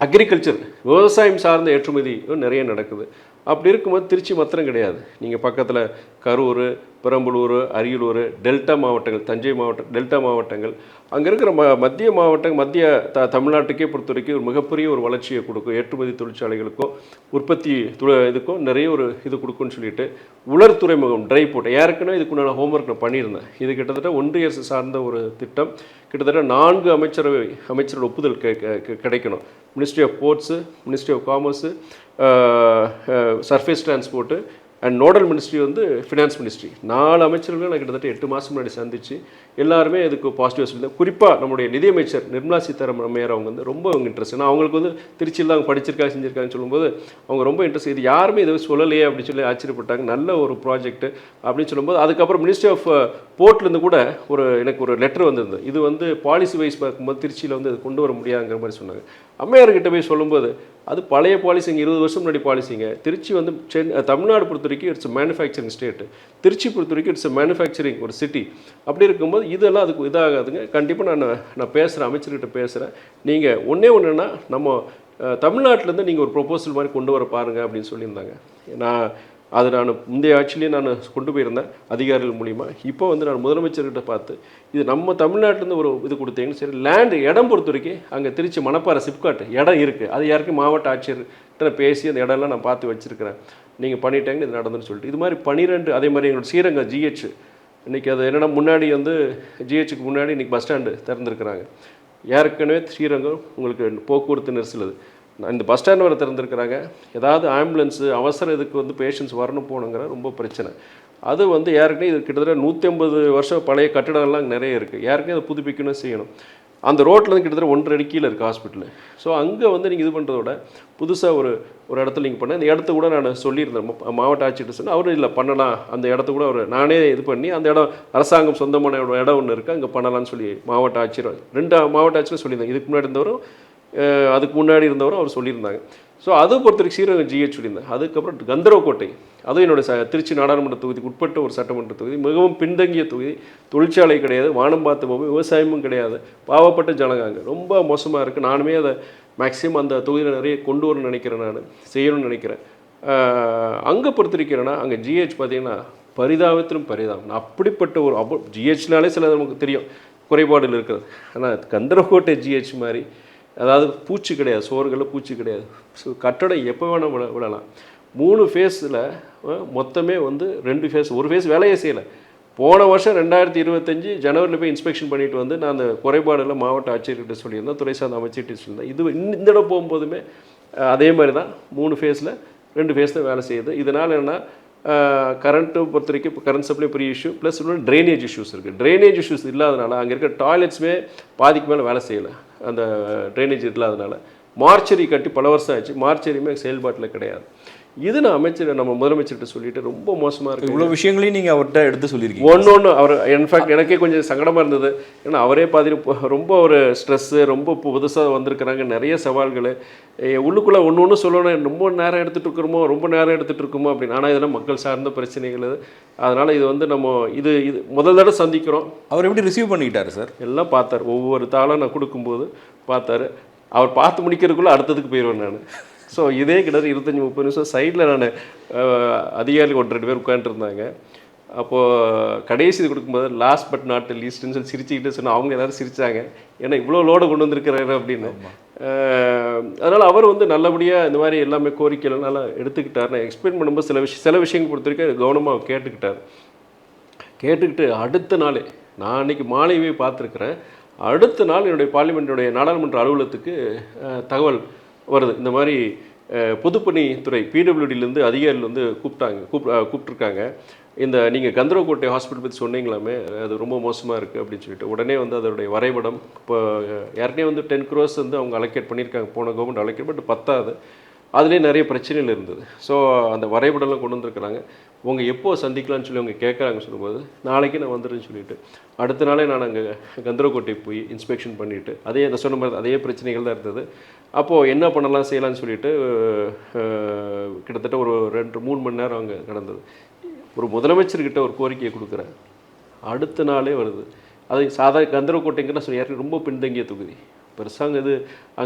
அக்ரிகல்ச்சர் விவசாயம் சார்ந்த ஏற்றுமதி நிறைய நடக்குது. அப்படி இருக்கும்போது திருச்சி மாத்திரம் கிடையாது, நீங்கள் பக்கத்தில் கரூர், பெரம்பலூர், அரியலூர், டெல்டா மாவட்டங்கள், தஞ்சை மாவட்டம், டெல்டா மாவட்டங்கள், அங்கே இருக்கிற மத்திய மாவட்டம், மத்திய தமிழ்நாட்டுக்கே பொறுத்த வரைக்கும் ஒரு மிகப்பெரிய ஒரு வளர்ச்சியை கொடுக்கும். ஏற்றுமதி தொழிற்சாலைகளுக்கும் உற்பத்தி இதுக்கும் நிறைய ஒரு இது கொடுக்குன்னு சொல்லிட்டு உலர் துறைமுகம் ட்ரை போர்ட் ஏற்கனவே இதுக்குண்டான ஹோம்ஒர்க் நான் பண்ணியிருந்தேன். இது கிட்டத்தட்ட ஒன்றிய அரசு சார்ந்த ஒரு திட்டம். கிட்டத்தட்ட 4 அமைச்சரோட ஒப்புதல் கிடைக்கணும். Ministry of ports, ministry of commerce, surface transport and nodal ministry வந்து ஃபினான்ஸ் மினிஸ்ட்ரி. 4 அமைச்சர்கள் நான் கிட்டத்தட்ட 8 மாதம் முன்னாடி சந்தித்து எல்லாருமே இதுக்கு பாசிட்டிவாக சொல்லியிருந்தேன். குறிப்பாக நம்முடைய நிதியமைச்சர் நிர்மலா சீதாராமன் அம்மையார் அவங்க வந்து ரொம்ப இன்ட்ரெஸ்ட். ஏன்னா அவங்களுக்கு வந்து திருச்சியில் அவங்க படிச்சிருக்காங்க, செஞ்சுருக்காங்கன்னு சொல்லும்போது அவங்க ரொம்ப இன்ட்ரெஸ்ட். இது யாருமே இதை சொல்லலையே அப்படின்னு சொல்லி ஆச்சரியப்பட்டாங்க. நல்ல ஒரு ப்ராஜெக்ட் அப்படின்னு சொல்லும்போது அதுக்கப்புறம் மினிஸ்ட்ரி ஆஃப் போர்ட்லேருந்து கூட எனக்கு ஒரு லெட்டர் வந்திருந்தது. இது வந்து பாலிசி வைஸ் பார்க்கும்போது திருச்சியில் வந்து இது கொண்டு வர முடியாதுங்கிற மாதிரி சொன்னாங்க. அம்மையார்கிட்ட போய் சொல்லும்போது அது பழைய பாலிசிங்க, 20 வருஷம் முன்னாடி பாலிசிங்க. திருச்சி வந்து தமிழ்நாடு பொறுத்த வரைக்கும் இட்ஸ் மேனுஃபேக்சரிங் ஸ்டேட்டு, திருச்சி பொறுத்த வரைக்கும் இட்ஸ் மேனுஃபேக்சரிங் ஒரு சிட்டி. அப்படி இருக்கும்போது இதெல்லாம் அதுக்கு இதாகாதுங்க. கண்டிப்பாக நான் பேசுகிறேன், அமைச்சர்கிட்ட பேசுகிறேன். நீங்கள் ஒன்றுன்னா நம்ம தமிழ்நாட்டிலேருந்து நீங்கள் ஒரு ப்ரொபோசல் மாதிரி கொண்டு வர பாருங்கள் அப்படின்னு சொல்லியிருந்தாங்க. அது நான் முந்தைய ஆட்சியிலேயே நான் கொண்டு போயிருந்தேன் அதிகாரிகள் மூலிமா. இப்போ வந்து நான் முதலமைச்சர்கிட்ட பார்த்து இது நம்ம தமிழ்நாட்டிலேருந்து ஒரு இது கொடுத்தீங்கன்னு சரி. லேண்டு இடம் பொறுத்த வரைக்கும் அங்கே திருச்சி மணப்பாறை சிப்காட் இடம் இருக்குது. அது யாருக்கும் மாவட்ட ஆட்சியர்கிட்ட பேசி அந்த இடம்லாம் நான் பார்த்து வச்சுருக்கிறேன், நீங்கள் பண்ணிட்டேங்கன்னு இது நடந்துன்னு சொல்லிட்டு. இது மாதிரி 12 அதே மாதிரி எங்களோட ஸ்ரீரங்கம் ஜிஹெச் இன்றைக்கி அது என்னென்னா முன்னாடி வந்து ஜிஹெச்சுக்கு முன்னாடி இன்றைக்கி பஸ் ஸ்டாண்டு திறந்துருக்குறாங்க. ஏற்கனவே ஸ்ரீரங்கம் உங்களுக்கு போக்குவரத்து நெரிசல். இந்த பஸ் ஸ்டாண்ட் வரை திறந்துருக்கிறாங்க. ஏதாவது ஆம்புலன்ஸு அவசர இதுக்கு வந்து பேஷண்ட்ஸ் வரணும் போகணுங்கிற ரொம்ப பிரச்சனை. அது வந்து ஏற்கனவே இது கிட்டத்தட்ட 150 வருஷம் பழைய கட்டிடங்கள்லாம் நிறைய இருக்குது. ஏற்கனவே அதை புதுப்பிக்கணும் செய்யணும். அந்த ரோட்லேருந்து கிட்டத்தட்ட 1.5 அடி கீழே இருக்குது ஹாஸ்பிட்டலு. ஸோ அங்கே வந்து நீங்கள் இது பண்ணுறத விட புதுசாக ஒரு இடத்துல நீங்கள் பண்ண, அந்த இடத்த கூட நான் சொல்லியிருந்தேன் மாவட்ட ஆட்சியர்கிட்ட சொன்னேன். அவரும் இல்லை பண்ணலாம், அந்த இடத்த கூட அவர் நானே இது பண்ணி அந்த இடம் அரசாங்கம் சொந்தமான இடம் ஒன்று இருக்குது, அங்கே பண்ணலான்னு சொல்லி மாவட்ட ஆட்சியர் 2 மாவட்ட ஆட்சியரும் சொல்லியிருந்தாங்க. இதுக்கு முன்னாடி இருந்தவரும் அதுக்கு முன்னாடி இருந்தவரும் அவர் சொல்லியிருந்தாங்க. ஸோ அதை பொறுத்தவரைக்கும் ஸ்ரீரங்கம் ஜிஹெச் சொல்லியிருந்தேன். அதுக்கப்புறம் கந்தரவக்கோட்டை, அதுவும் என்னோடய திருச்சி நாடாளுமன்ற தொகுதிக்கு உட்பட்ட ஒரு சட்டமன்ற தொகுதி, மிகவும் பின்தங்கிய தொகுதி. தொழிற்சாலை கிடையாது, வானம் பார்த்த பூமி, விவசாயமும் கிடையாது, பாவப்பட்ட ஜனங்க, ரொம்ப மோசமாக இருக்குது. நானுமே அதை மேக்ஸிமம் அந்த தொகுதியில் நிறைய கொண்டு வரணும்னு நினைக்கிறேன், நான் செய்யணும்னு நினைக்கிறேன். அங்கே பொறுத்திருக்கிறேன்னா அங்கே ஜிஹெச் பார்த்திங்கன்னா பரிதாபத்திலும் பரிதாபம். அப்படிப்பட்ட ஒரு ஜிஹெச்னாலே சில நமக்கு தெரியும் குறைபாடுகள் இருக்கிறது. ஆனால் கந்தரவக்கோட்டை ஜிஹெச் மாதிரி, அதாவது பூச்சி கிடையாது, சோறுகளில் பூச்சி கிடையாது. ஸோ கட்டடம் எப்போ வேணால் விடலாம். 3 ஃபேஸில் மொத்தமே வந்து 2 ஃபேஸ், ஒரு ஃபேஸ் வேலையே செய்யலை. போன வருஷம் 2025 ஜனவரியில் போய் இன்ஸ்பெக்ஷன் பண்ணிட்டு வந்து நான் அந்த குறைபாடுகளை மாவட்ட ஆட்சியர்கிட்ட சொல்லியிருந்தேன், துறை சார்ந்த அமைச்சர்கிட்ட சொல்லியிருந்தேன். இது இந்த இடம் போகும்போதுமே அதே மாதிரி தான் 3 ஃபேஸில் 2 ஃபேஸ் தான் வேலை செய்யுது. இதனால் என்ன, கரண்ட்டு பொறுத்த வரைக்கும் இப்போ கரண்ட் சப்ளை பெரிய இஷ்யூ, ப்ளஸ் இன்னொன்று ட்ரைனேஜ் இஷ்யூஸ் இருக்குது. ட்ரைனேஜ் இஷ்யூஸ் இல்லாதனால அங்கே இருக்க டாய்லெட்ஸுமே பாதிக்கு மேலே வேலை செய்யலை, அந்த ட்ரைனேஜ் இல்லாதனால. மார்ச்சரி கட்டி பல வருஷம் ஆச்சு, மார்ச்சரியுமே செயல்பாட்டில் கிடையாது. இது நான் நம்ம முதலமைச்சர்கிட்ட சொல்லிட்டு ரொம்ப மோசமாக இருக்குது. இவ்வளோ விஷயங்களையும் நீங்கள் அவர்கிட்ட எடுத்து சொல்லியிருக்கீங்க. ஒன்று அவர் இன்ஃபேக்ட் எனக்கே கொஞ்சம் சங்கடமாக இருந்தது. ஏன்னா அவரே ரொம்ப ஒரு ஸ்ட்ரெஸ்ஸு, ரொம்ப புதுசாக வந்திருக்கிறாங்க, நிறைய சவால்கள். உள்ளுக்குள்ளே ஒன்று சொல்லணும், ரொம்ப நேரம் எடுத்துகிட்டு இருக்குமோ அப்படின்னு. ஆனால் இதெல்லாம் மக்கள் சார்ந்த பிரச்சனைகள். அதனால் இது வந்து நம்ம இது முதல் தடவை சந்திக்கிறோம். அவர் எப்படி ரிசீவ் பண்ணிக்கிட்டாரு சார்? எல்லாம் பார்த்தார், ஒவ்வொரு தாளாக நான் கொடுக்கும்போது பார்த்தாரு. அவர் பார்த்து முடிக்கிறதுக்குள்ளே அடுத்ததுக்கு போயிடுவேன் நான். ஸோ இதே கிட்டத்தட்ட 25-30 நிமிஷம் சைடில் நான் அதிகாரிகள் 1-2 பேர் உட்காந்துருந்தாங்க. அப்போது கடைசி இது கொடுக்கும்போது லாஸ்ட் பட் நாட் லீஸ்ட்னு சொல்லி சிரிச்சுக்கிட்டு சொன்னால் அவங்க எல்லோரும் சிரித்தாங்க. ஏன்னா இவ்வளோ லோடு கொண்டு வந்திருக்கிறாரு அப்படின்னு. அதனால் அவர் வந்து நல்லபடியாக இந்த மாதிரி எல்லாமே கோரிக்கைகள் நல்லா எடுத்துக்கிட்டார். நான் எக்ஸ்பிளைன் பண்ணும்போது சில விஷயங்கள் பொறுத்த வரைக்கும் கவனமாக கேட்டுக்கிட்டு அடுத்த நாள் நான் அன்றைக்கி மாலையவே பார்த்துருக்குறேன். அடுத்த நாள் என்னுடைய பார்லிமெண்ட்டுடைய நாடாளுமன்ற அலுவலகத்துக்கு தகவல் வருது. இந்த மாதிரி பொதுப்பணித்துறை பிடபிள்யூடியிலேருந்து அதிகாரிகள் வந்து கூப்பிட்ருக்காங்க. இந்த நீங்கள் கந்தரவக்கோட்டை ஹாஸ்பிட்டல் பற்றி சொன்னீங்களாமே, அது ரொம்ப மோசமாக இருக்குது அப்படின்னு சொல்லிட்டு உடனே வந்து அதோடைய வரைபடம், இப்போ ஏற்கனவே வந்து 10 crores வந்து அவங்க அலோகேட் பண்ணியிருக்காங்க, போன கவர்மெண்ட் அலோகேட், பட் பத்தாது, அதுலேயே நிறைய பிரச்சனைகள் இருந்தது. ஸோ அந்த வரைபடம்லாம் கொண்டு வந்துருக்குறாங்க. உங்கள் எப்போ சந்திக்கலாம்னு சொல்லி அவங்க கேட்குறாங்க. சொல்லும்போது நாளைக்கு நான் வந்துடுறேன்னு சொல்லிவிட்டு அடுத்த நாளே நான் அங்கே கந்தரவக்கோட்டை போய் இன்ஸ்பெக்ஷன் பண்ணிவிட்டு நான் சொன்ன மாதிரி அதே பிரச்சனைகள் தான் இருந்தது. அப்போது என்ன பண்ணலாம் செய்யலாம்னு சொல்லிட்டு கிட்டத்தட்ட ஒரு 2-3 மணி நேரம் அங்கே நடந்தது. ஒரு முதலமைச்சர்கிட்ட ஒரு கோரிக்கையை கொடுக்குறேன், அடுத்த நாளே வருது. அது கந்தரவக்கோட்டைங்கிற ஏற்கனவே ரொம்ப பின்தங்கிய தொகுதி, பெருசாங்க இது.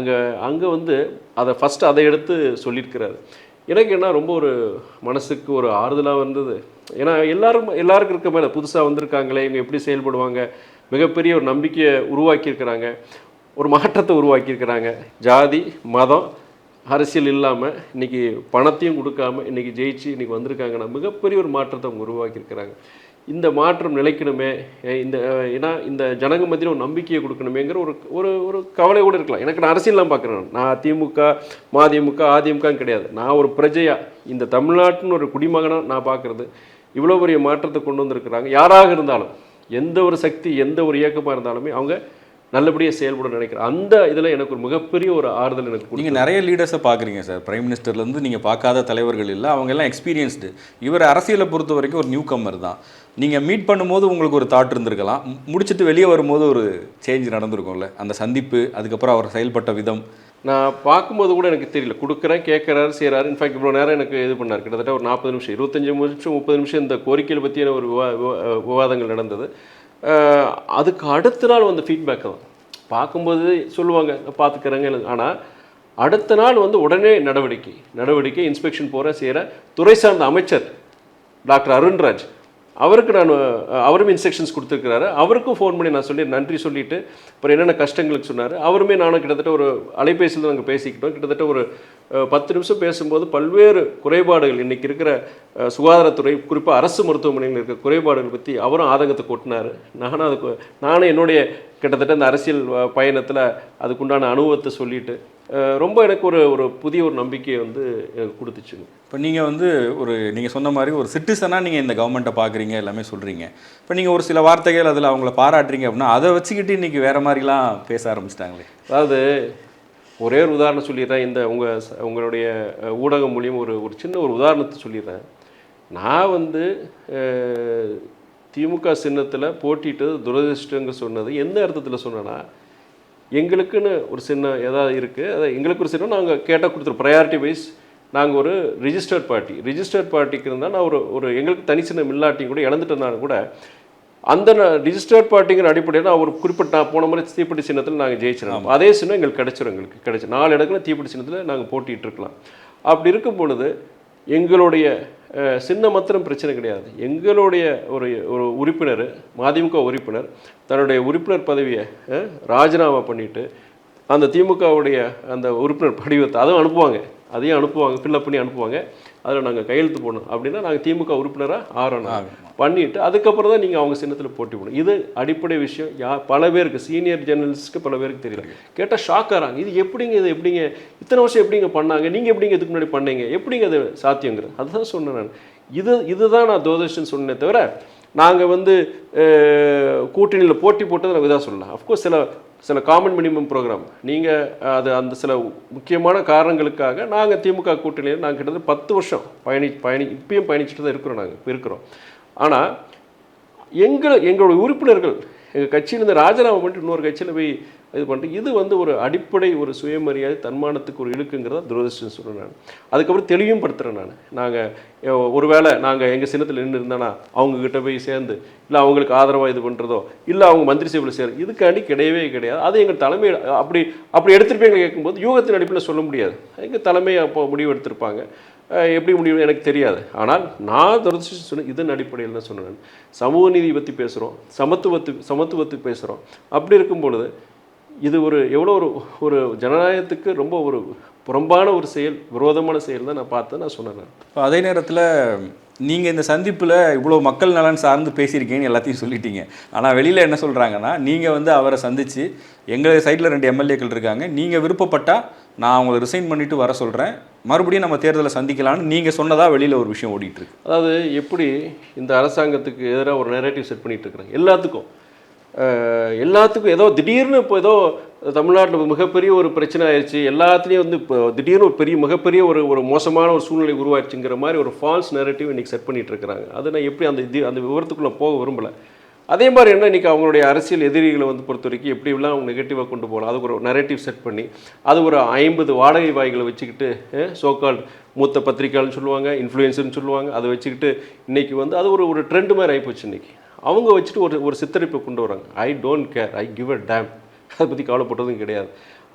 அங்கே வந்து அதை எடுத்து சொல்லியிருக்கிறாரு. எனக்கு என்ன ரொம்ப ஒரு மனசுக்கு ஒரு ஆறுதலாக இருந்தது. ஏன்னா எல்லாருக்கும் இருக்க மேலே புதுசாக வந்திருக்காங்களே, இவங்க எப்படி செயல்படுவாங்க, மிகப்பெரிய ஒரு நம்பிக்கையை உருவாக்கியிருக்கிறாங்க, ஒரு மாற்றத்தை உருவாக்கியிருக்கிறாங்க. ஜாதி மதம் அரசியல் இல்லாமல் இன்றைக்கி பணத்தையும் கொடுக்காம இன்றைக்கி ஜெயிச்சு இன்றைக்கி வந்திருக்காங்கன்னா மிகப்பெரிய ஒரு மாற்றத்தை அவங்க உருவாக்கியிருக்கிறாங்க. இந்த மாற்றம் நிலைக்கணுமே, ஏன்னா இந்த ஜனங்க மத்தியில் ஒரு நம்பிக்கையை கொடுக்கணுமேங்கிற ஒரு கவலை கூட இருக்கலாம். எனக்கு நான் அரசியல்லாம் பார்க்குறேன், நான் திமுக மதிமுக அதிமுகன்னு கிடையாது. நான் ஒரு பிரஜையாக இந்த தமிழ்நாட்டின் ஒரு குடிமகனாக நான் பார்க்குறது, இவ்வளோ பெரிய மாற்றத்தை கொண்டு வந்திருக்கிறாங்க. யாராக இருந்தாலும், எந்த ஒரு சக்தி, எந்த ஒரு இயக்கமாக இருந்தாலுமே அவங்க நல்லபடியாக செயல்பட நினைக்கிறேன். அந்த இதில் எனக்கு ஒரு மிகப்பெரிய ஒரு ஆறுதல் எனக்கு. நீங்கள் நிறைய லீடர்ஸை பார்க்குறீங்க சார், பிரைம் மினிஸ்டர்லேருந்து நீங்கள் பார்க்காத தலைவர்கள் இல்லை, அவங்க எல்லாம் எக்ஸ்பீரியன்ஸ்டு. இவர் அரசியலை பொறுத்த வரைக்கும் ஒரு நியூ கம்மர் தான். நீங்கள் மீட் பண்ணும்போது உங்களுக்கு ஒரு தாட் இருந்திருக்கலாம், முடிச்சுட்டு வெளியே வரும்போது ஒரு சேஞ்ச் நடந்திருக்கும்ல, அந்த சந்திப்பு, அதுக்கப்புறம் அவர் செயல்பட்ட விதம். நான் பார்க்கும்போது கூட எனக்கு தெரியல, கொடுக்குறேன், கேட்குறாரு, செய்கிறாரு. இன்ஃபேக்ட் இவ்வளோ நேரம் எனக்கு இது பண்ணார், கிட்டத்தட்ட ஒரு 40 நிமிஷம் 25 நிமிஷம் 30 நிமிஷம் இந்த கோரிக்கைகள் பற்றியான ஒரு விவாதங்கள் நடந்தது. அதுக்கு அடுத்த நாள் வந்து ஃபீட்பேக் தான் பார்க்கும்போது சொல்லுவாங்க, பார்த்துக்கிறேங்க. ஆனால் அடுத்த நாள் வந்து உடனே நடவடிக்கை இன்ஸ்பெக்ஷன் செய்கிற துறை சார்ந்த அமைச்சர் டாக்டர் அருண்ராஜ், அவரும் இன்ஸ்ட்ரக்ஷன்ஸ் கொடுத்துருக்கிறாரு. அவருக்கும் ஃபோன் பண்ணி நான் நன்றி சொல்லிவிட்டு அப்புறம் என்னென்ன கஷ்டங்களுக்கு சொன்னார். அவருமே நானும் கிட்டத்தட்ட ஒரு அலைபேசியில் நாங்கள் பேசிக்கிட்டோம். கிட்டத்தட்ட ஒரு 10 நிமிஷம் பேசும்போது பல்வேறு குறைபாடுகள், இன்றைக்கி இருக்கிற சுகாதாரத்துறை, குறிப்பாக அரசு மருத்துவமனையில் இருக்கிற குறைபாடுகள் பற்றி அவரும் ஆதங்கத்தை கொட்டினார். நானும் என்னுடைய கிட்டத்தட்ட இந்த அரசியல் பயணத்தில் அதுக்குண்டான அனுபவத்தை சொல்லிவிட்டு ரொம்ப எனக்கு ஒரு ஒரு புதிய ஒரு நம்பிக்கையை வந்து எனக்கு கொடுத்துச்சுங்க. இப்போ நீங்கள் வந்து நீங்கள் சொன்ன மாதிரி ஒரு சிட்டிசனாக நீங்கள் இந்த கவர்மெண்ட்டை பார்க்குறீங்க, எல்லாமே சொல்கிறீங்க. இப்போ நீங்கள் ஒரு சில வார்த்தைகள் அதில் அவங்கள பாராட்டுறீங்க அப்படின்னா அதை வச்சுக்கிட்டு இன்றைக்கி வேறு மாதிரிலாம் பேச ஆரம்பிச்சிட்டாங்களே. அதாவது ஒரே ஒரு உதாரணம் சொல்லிடுறேன். இந்த உங்களுடைய ஊடகம் மூலியம் ஒரு சின்ன ஒரு உதாரணத்தை சொல்லிடுறேன். நான் வந்து திமுக சின்னத்தில் போட்டிட்டது துரதிருஷ்டங்க சொன்னது எந்த அர்த்தத்தில் சொன்னேன்னா, எங்களுக்குன்னு ஒரு சின்னம் ஏதாவது இருக்குது, அதை எங்களுக்கு ஒரு சின்னம் நாங்கள் கேட்டால் கொடுத்துருவோம். ப்ரையாரிட்டி வைஸ் நாங்கள் ஒரு ரிஜிஸ்டர்ட் பார்ட்டிக்கு இருந்தால் நான் ஒரு எங்களுக்கு தனி சின்னம் இல்லாட்டியும் கூட இழந்துட்டேனாலும் கூட அந்த ரிஜிஸ்டர்ட் பார்ட்டிங்கிற அடிப்படையில் நான் ஒரு குறிப்பிட்ட போன முறை தீப்பெட்டி சின்னத்தில் நாங்கள் ஜெயிச்சிடலாம். அதே சின்னம் எங்களுக்கு கிடைச்சி 4 இடத்துல தீப்பெட்டி சின்னத்தில் நாங்கள் போட்டிகிட்டு இருக்கலாம். அப்படி இருக்கும் பொழுது எங்களுடைய சின்ன மாத்திரம் பிரச்சனை கிடையாது. எங்களுடைய ஒரு உறுப்பினர், மதிமுக உறுப்பினர் தன்னுடைய உறுப்பினர் பதவியை ராஜினாமா பண்ணிவிட்டு அந்த திமுகவுடைய அந்த உறுப்பினர் படிவத்தை அதையும் அனுப்புவாங்க, ஃபில்அப் பண்ணி அனுப்புவாங்க. அதில் நாங்கள் கையெழுத்து போடணும் அப்படின்னா நாங்கள் திமுக உறுப்பினராக ஆறணும் பண்ணிவிட்டு அதுக்கப்புறம் தான் நீங்கள் அவங்க சின்னத்தில் போட்டி போடணும். இது அடிப்படை விஷயம். பல பேருக்கு, சீனியர் ஜேர்னலிஸ்ட்டுக்கு பல பேருக்கு தெரியல. கேட்டால் ஷாக் ஆகிறாங்க. இது எப்படிங்க இத்தனை வருஷம் எப்படிங்க பண்ணாங்க, நீங்கள் எப்படிங்க இதுக்கு முன்னாடி பண்ணீங்க, எப்படிங்க அது சாத்தியங்கிறது. அதுதான் சொன்னேன் நான். இதுதான் நான் துரதிருஷ்டம் சொன்னேன் தவிர நாங்கள் வந்து கூட்டணியில் போட்டி போட்டது நாங்கள் இதாக சொல்லலாம். அஃப்கோர்ஸ் சில காமன் மினிமம் ப்ரோக்ராம் நீங்கள் அந்த சில முக்கியமான காரணங்களுக்காக நாங்கள் திமுக கூட்டணியில் நாங்கள் கிட்டத்தட்ட 10 வருஷம் இப்பயும் பயணிச்சுட்டு தான் இருக்கிறோம். ஆனால் எங்களுடைய உறுப்பினர்கள் எங்கள் கட்சியிலேருந்து ராஜினாமா பண்ணிட்டு இன்னொரு கட்சியில் போய் இது பண்ணிட்டு இது வந்து ஒரு அடிப்படை ஒரு சுயமரியாதை தன்மானத்துக்கு ஒரு இழுக்குங்கிறத துரதிருஷ்டம் சொல்கிறேன். நான் அதுக்கப்புறம் தெளிவும் படுத்துகிறேன். நாங்கள் ஒருவேளை நாங்கள் எங்கள் சின்னத்தில் நின்று இருந்தானா அவங்கக்கிட்ட போய் சேர்ந்து இல்லை அவங்களுக்கு ஆதரவாக இது பண்ணுறதோ இல்லை அவங்க மந்திரி சபையில் சேரும் இதுக்காண்டி கிடையாது. அது எங்கள் தலைமை அப்படி எடுத்துகிட்டு போய் கேட்கும்போது யூகத்தின் அடிப்பில் சொல்ல முடியாது. எங்கள் தலைமை அப்போ முடிவு எடுத்திருப்பாங்க. எப்படி முடியும் எனக்கு தெரியாது. ஆனால் நான் துரதிருஷ்டம் சொன்னேன் இதன் அடிப்படையில் தான் சொன்னேன். சமூக நீதி பற்றி பேசுகிறோம், சமத்துவத்தை பேசுகிறோம். அப்படி இருக்கும் பொழுது இது எவ்வளோ ஒரு ஜனநாயகத்துக்கு ரொம்ப ஒரு புறம்பான ஒரு செயல், விரோதமான செயல் தான் நான் சொன்னேன். இப்போ அதே நேரத்தில் நீங்கள் இந்த சந்திப்பில் இவ்வளோ மக்கள் நலன் சார்ந்து பேசியிருக்கீங்கன்னு எல்லாத்தையும் சொல்லிட்டீங்க. ஆனால் வெளியில் என்ன சொல்கிறாங்கன்னா, நீங்கள் வந்து அவரை சந்தித்து எங்கள் சைடில் 2 எம்எல்ஏக்கள் இருக்காங்க, நீங்கள் விருப்பப்பட்டால் நான் அவங்கள ரிசைன் பண்ணிவிட்டு வர சொல்கிறேன், மறுபடியும் நம்ம தேர்தலை சந்திக்கலான்னு நீங்கள் சொன்னதாக வெளியில் ஒரு விஷயம் ஓடிட்டுருக்கு. அதாவது எப்படி இந்த அரசாங்கத்துக்கு எதிராக ஒரு நெரேட்டிவ் செட் பண்ணிகிட்டு இருக்கிறாங்க. எல்லாத்துக்கும் ஏதோ திடீர்னு இப்போ ஏதோ தமிழ்நாட்டில் மிகப்பெரிய ஒரு பிரச்சனை ஆயிடுச்சு, எல்லாத்துலேயும் வந்து இப்போ திடீர்னு மிகப்பெரிய ஒரு மோசமான ஒரு சூழ்நிலை உருவாச்சுங்கிற மாதிரி ஒரு ஃபால்ஸ் நெரேட்டிவ் இன்றைக்கி செட் பண்ணிகிட்டு இருக்கிறாங்க. அதை நான் எப்படி அந்த விவரத்துக்குள்ளே போக விரும்பலை. அதே மாதிரி என்ன இன்றைக்கி அவங்களுடைய அரசியல் எதிரிகளை வந்து பொறுத்த வரைக்கும் எப்படிலாம் அவங்க நெகட்டிவாக கொண்டு போகலாம், அதுக்கு ஒரு நெரேட்டிவ் செட் பண்ணி அது ஒரு 50 வாடகை வாய்களை வச்சுக்கிட்டு சோக்கால் மூத்த பத்திரிக்கையாளர்னு சொல்லுவாங்க, இன்ஃப்ளூயன்சர்னு சொல்லுவாங்க, அதை வச்சுக்கிட்டு இன்றைக்கி வந்து அது ஒரு ட்ரெண்டு மாதிரி ஆகிப்போச்சு. இன்றைக்கி அவங்க வச்சுட்டு ஒரு சித்தரிப்பை கொண்டு வராங்க. I don't care, I give a damn, அதை பற்றி கவலைப்பட்டதும் கிடையாது.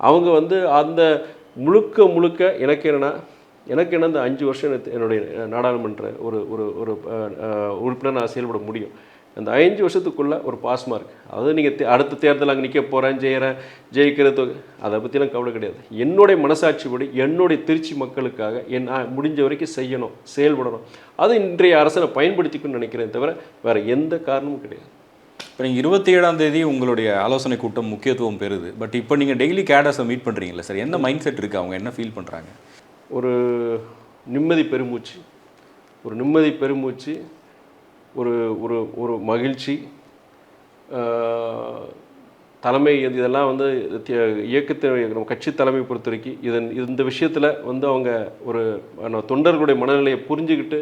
அவங்க வந்து அந்த முழுக்க எனக்கு என்ன இந்த 5 வருஷம் என்னுடைய நாடாளுமன்ற ஒரு உறுப்பினர் நான் செயல்பட முடியும். அந்த 5 வருஷத்துக்குள்ளே ஒரு பாஸ் மார்க், அதாவது நீங்கள் அடுத்த தேர்தல் அங்கே நிற்க போகிறேன், ஜெயிக்கிறது, அதை பற்றிலாம் கவலை கிடையாது. என்னுடைய மனசாட்சிப்படி என்னுடைய திருச்சி மக்களுக்காக முடிஞ்ச வரைக்கும் செய்யணும், செயல்படணும். அது இன்றைய அரசனை பயன்படுத்திக்கணும்னு நினைக்கிறேன் தவிர வேறு எந்த காரணமும் கிடையாது. இப்போ நீங்கள் 27ஆம் தேதி உங்களுடைய ஆலோசனை கூட்டம் முக்கியத்துவம் பெறுது. பட் இப்போ நீங்கள் டெய்லி கேடர்ஸை மீட் பண்ணுறீங்களா சார், என்ன மைண்ட் செட் இருக்குது, அவங்க என்ன ஃபீல் பண்ணுறாங்க? ஒரு நிம்மதி பெருமூச்சு, ஒரு மகிழ்ச்சி, தலைமை இதெல்லாம் வந்து இயக்கத்தை நம்ம கட்சி தலைமை பொறுத்த வரைக்கும் இந்த விஷயத்தில் வந்து அவங்க தொண்டர்களுடைய மனநிலையை புரிஞ்சுக்கிட்டு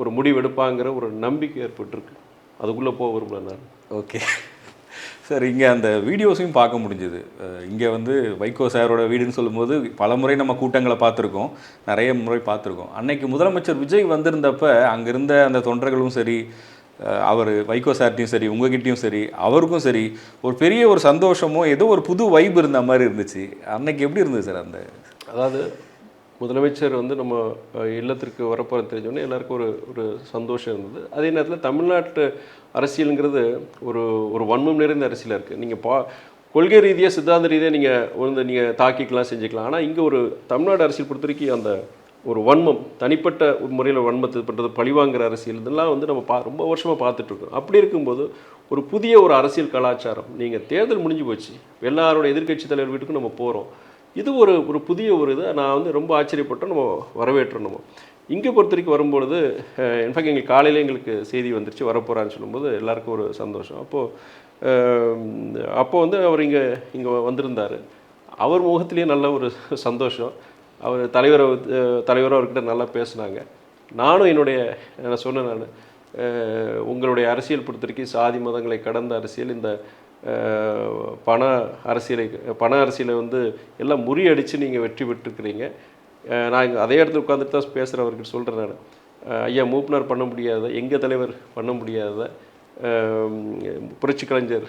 ஒரு முடிவு எடுப்பாங்கிற ஒரு நம்பிக்கை ஏற்பட்டிருக்கு. அதுக்குள்ளே போக விரும்பல நான். ஓகே சார், இங்கே அந்த வீடியோஸையும் பார்க்க முடிஞ்சுது. இங்கே வந்து வைகோ சாரோட வீடுன்னு சொல்லும்போது பல முறை நம்ம கூட்டங்களை பார்த்துருக்கோம், நிறைய முறை பார்த்துருக்கோம். அன்னைக்கு முதலமைச்சர் விஜய் வந்திருந்தப்ப அங்கே இருந்த அந்த தொண்டர்களும் சரி, அவர் வைகோ சார்ட்டையும் சரி, உங்ககிட்டையும் சரி, அவருக்கும் சரி ஒரு பெரிய ஒரு சந்தோஷமோ ஏதோ ஒரு புது வைப் இருந்த மாதிரி இருந்துச்சு. அன்னைக்கு எப்படி இருந்தது சார்? அதாவது முதலமைச்சர் வந்து நம்ம இல்லத்திற்கு வரப்போகிற தெரிஞ்சோன்னே எல்லாருக்கும் ஒரு சந்தோஷம் இருந்தது. அதே நேரத்தில் தமிழ்நாட்டு அரசியலுங்கிறது ஒரு வன்மம் நிறைந்த அரசியலாக இருக்குது. நீங்கள் கொள்கை ரீதியாக சித்தாந்த ரீதியாக நீங்கள் தாக்கிக்கலாம், செஞ்சுக்கலாம். ஆனால் இங்கே தமிழ்நாடு அரசியல் பொறுத்த வரைக்கும் அந்த ஒரு வன்மம், தனிப்பட்ட முறையில் வன்மத்தை பண்ணுறது, பழிவாங்கிற அரசியல், இதெல்லாம் வந்து நம்ம ரொம்ப வருஷமாக பார்த்துட்ருக்கோம். அப்படி இருக்கும்போது ஒரு புதிய அரசியல் கலாச்சாரம், நீங்கள் தேர்தல் முடிஞ்சு போச்சு, எல்லாரோட எதிர்க்கட்சி தலைவர் வீட்டுக்கும் நம்ம போகிறோம், இது ஒரு ஒரு புதிய ஒரு இது நான் வந்து ரொம்ப ஆச்சரியப்பட்டோம். நம்ம வரவேற்றோம். நம்ம இங்கே பொறுத்த வரைக்கும் வரும்பொழுது இன்ஃபேக்ட் எங்களுக்கு காலையில் எங்களுக்கு செய்தி வந்துருச்சு வரப்போகிறான்னு சொல்லும்போது எல்லாருக்கும் ஒரு சந்தோஷம். அப்போது வந்து அவர் இங்கே வந்திருந்தார். அவர் முகத்திலேயே நல்ல ஒரு சந்தோஷம். அவர் தலைவராக அவர்கிட்ட நல்லா பேசுனாங்க. நானும் நான் சொன்னேன், உங்களுடைய அரசியல் பொறுத்த வரைக்கும் சாதி மதங்களை கடந்த அரசியல், இந்த பண அரசியலை வந்து எல்லாம் முறியடித்து நீங்கள் வெற்றி பெற்றுக்கிறீங்க. நான் இங்கே அதே இடத்துல உட்காந்துட்டு தான் பேசுகிறவர்கிட்ட சொல்கிறேன் நான், ஐயா மூப்பனார் பண்ண முடியாத, எங்கள் தலைவர் பண்ண முடியாத, புரட்சி கலைஞர்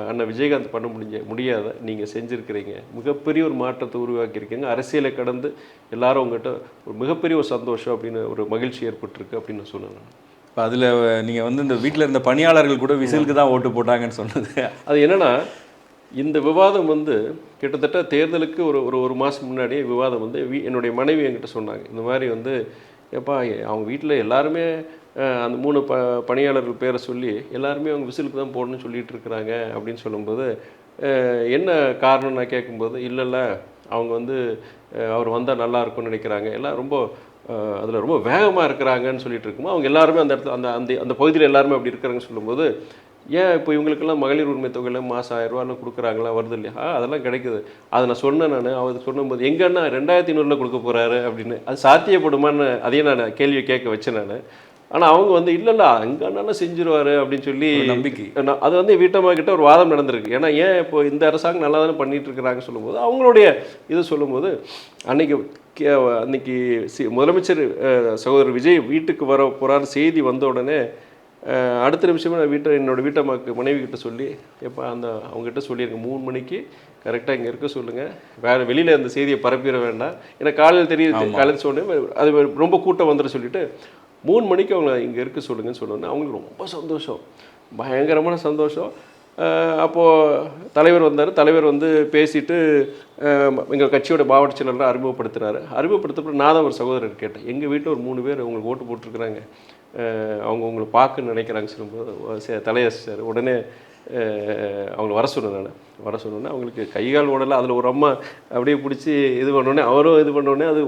அண்ணன் விஜயகாந்த் பண்ண முடியாத நீங்கள் செஞ்சுருக்கிறீங்க. மிகப்பெரிய ஒரு மாற்றத்தை உருவாக்கியிருக்கீங்க. அரசியலை கடந்து எல்லாரும் உங்கள்கிட்ட ஒரு மிகப்பெரிய ஒரு சந்தோஷம் அப்படின்னு ஒரு மகிழ்ச்சி ஏற்பட்டிருக்கு அப்படின்னு நான் சொன்னேன். இப்போ அதில் நீங்கள் வந்து இந்த வீட்டில் இருந்த பணியாளர்கள் கூட விசிலுக்கு தான் ஓட்டு போட்டாங்கன்னு சொன்னது, அது என்னென்னா, இந்த விவாதம் வந்து கிட்டத்தட்ட தேர்தலுக்கு ஒரு மாதம் முன்னாடியே விவாதம் வந்து என்னுடைய மனைவி என்கிட்ட சொன்னாங்க. இந்த மாதிரி வந்து எப்பா அவங்க வீட்டில் எல்லாருமே அந்த 3 பணியாளர்கள் பேரை சொல்லி எல்லாருமே அவங்க விசிலுக்கு தான் போடணும்னு சொல்லிகிட்டு இருக்கிறாங்க அப்படின்னு சொல்லும்போது, என்ன காரணம் நான் கேட்கும்போது, இல்லைல்ல அவங்க வந்து அவர் வந்தால் நல்லா இருக்கும்னு நினைக்கிறாங்க, எல்லாம் ரொம்ப அதில் ரொம்ப வேகமாக இருக்கிறாங்கன்னு சொல்லிட்டு இருக்கும்போது, அவங்க எல்லாருமே அந்த இடத்துல அந்த பகுதியில் எல்லாருமே அப்படி இருக்கிறாங்கன்னு சொல்லும்போது, ஏன் இப்போ இவங்களுக்கெல்லாம் மகளிர் உரிமை தொகையில் மாதம் 1000 கொடுக்குறாங்களா, வருது இல்லையா? அதெல்லாம் கிடைக்குது. அதை நான் சொன்னேன். அவர் சொன்னும்போது எங்கன்னா 2500 கொடுக்க போகிறாரு அப்படின்னு, அது சாத்தியப்படுமான்னு அதையும் நான் கேள்வியை கேட்க வச்சேன் நான். ஆனால் அவங்க வந்து இல்லைல்ல அங்கன்னாலும் செஞ்சுருவார் அப்படின்னு சொல்லி நம்பிக்கை. அது வந்து வீட்டம்மா கிட்ட ஒரு வாதம் நடந்திருக்கு. ஏன்னா ஏன் இப்போ இந்த அரசாங்கம் நல்லா தானே பண்ணிட்டு இருக்கிறாங்க சொல்லும்போது, அவங்களுடைய இது சொல்லும்போது, அன்னைக்கு முதலமைச்சர் சகோதரர் விஜய் வீட்டுக்கு வர போகிறார் செய்தி வந்த உடனே அடுத்த நிமிஷமே நான் என்னோடய வீட்டம்மாக்கு மனைவி கிட்ட சொல்லி, எப்போ அவங்ககிட்ட சொல்லியிருக்கேன் 3 மணிக்கு கரெக்டாக இங்கே இருக்க சொல்லுங்கள், வேறு வெளியில் அந்த செய்தியை பரப்பிட வேண்டாம், ஏன்னா காலையில் தெரியுது, காலையில் சொன்னேன் அது ரொம்ப கூட்டம் வந்துட சொல்லிவிட்டு 3 மணிக்கு அவங்கள இங்கே இருக்க சொல்லுங்கன்னு சொன்னோன்னே அவங்களுக்கு ரொம்ப சந்தோஷம், பயங்கரமான சந்தோஷம். அப்போது தலைவர் வந்தார். தலைவர் வந்து பேசிட்டு எங்கள் கட்சியோட மாவட்ட செயலரை அறிமுகப்படுத்தப்பட்டு நான் தான் ஒரு சகோதரர் கேட்டேன், எங்கள் வீட்டில் ஒரு 3 பேர் உங்களுக்கு ஓட்டு போட்டிருக்கிறாங்க, அவங்க உங்களை பார்க்கணுன்னு நினைக்கிறாங்க சொல்லும்போது தலையரசர் உடனே அவங்கள வர சொன்னோன்னே அவங்களுக்கு கைகால் ஓடலை. அதில் ஒரு அம்மா அப்படியே பிடிச்சி இது பண்ணோடனே அவரும் இது பண்ணோடனே அது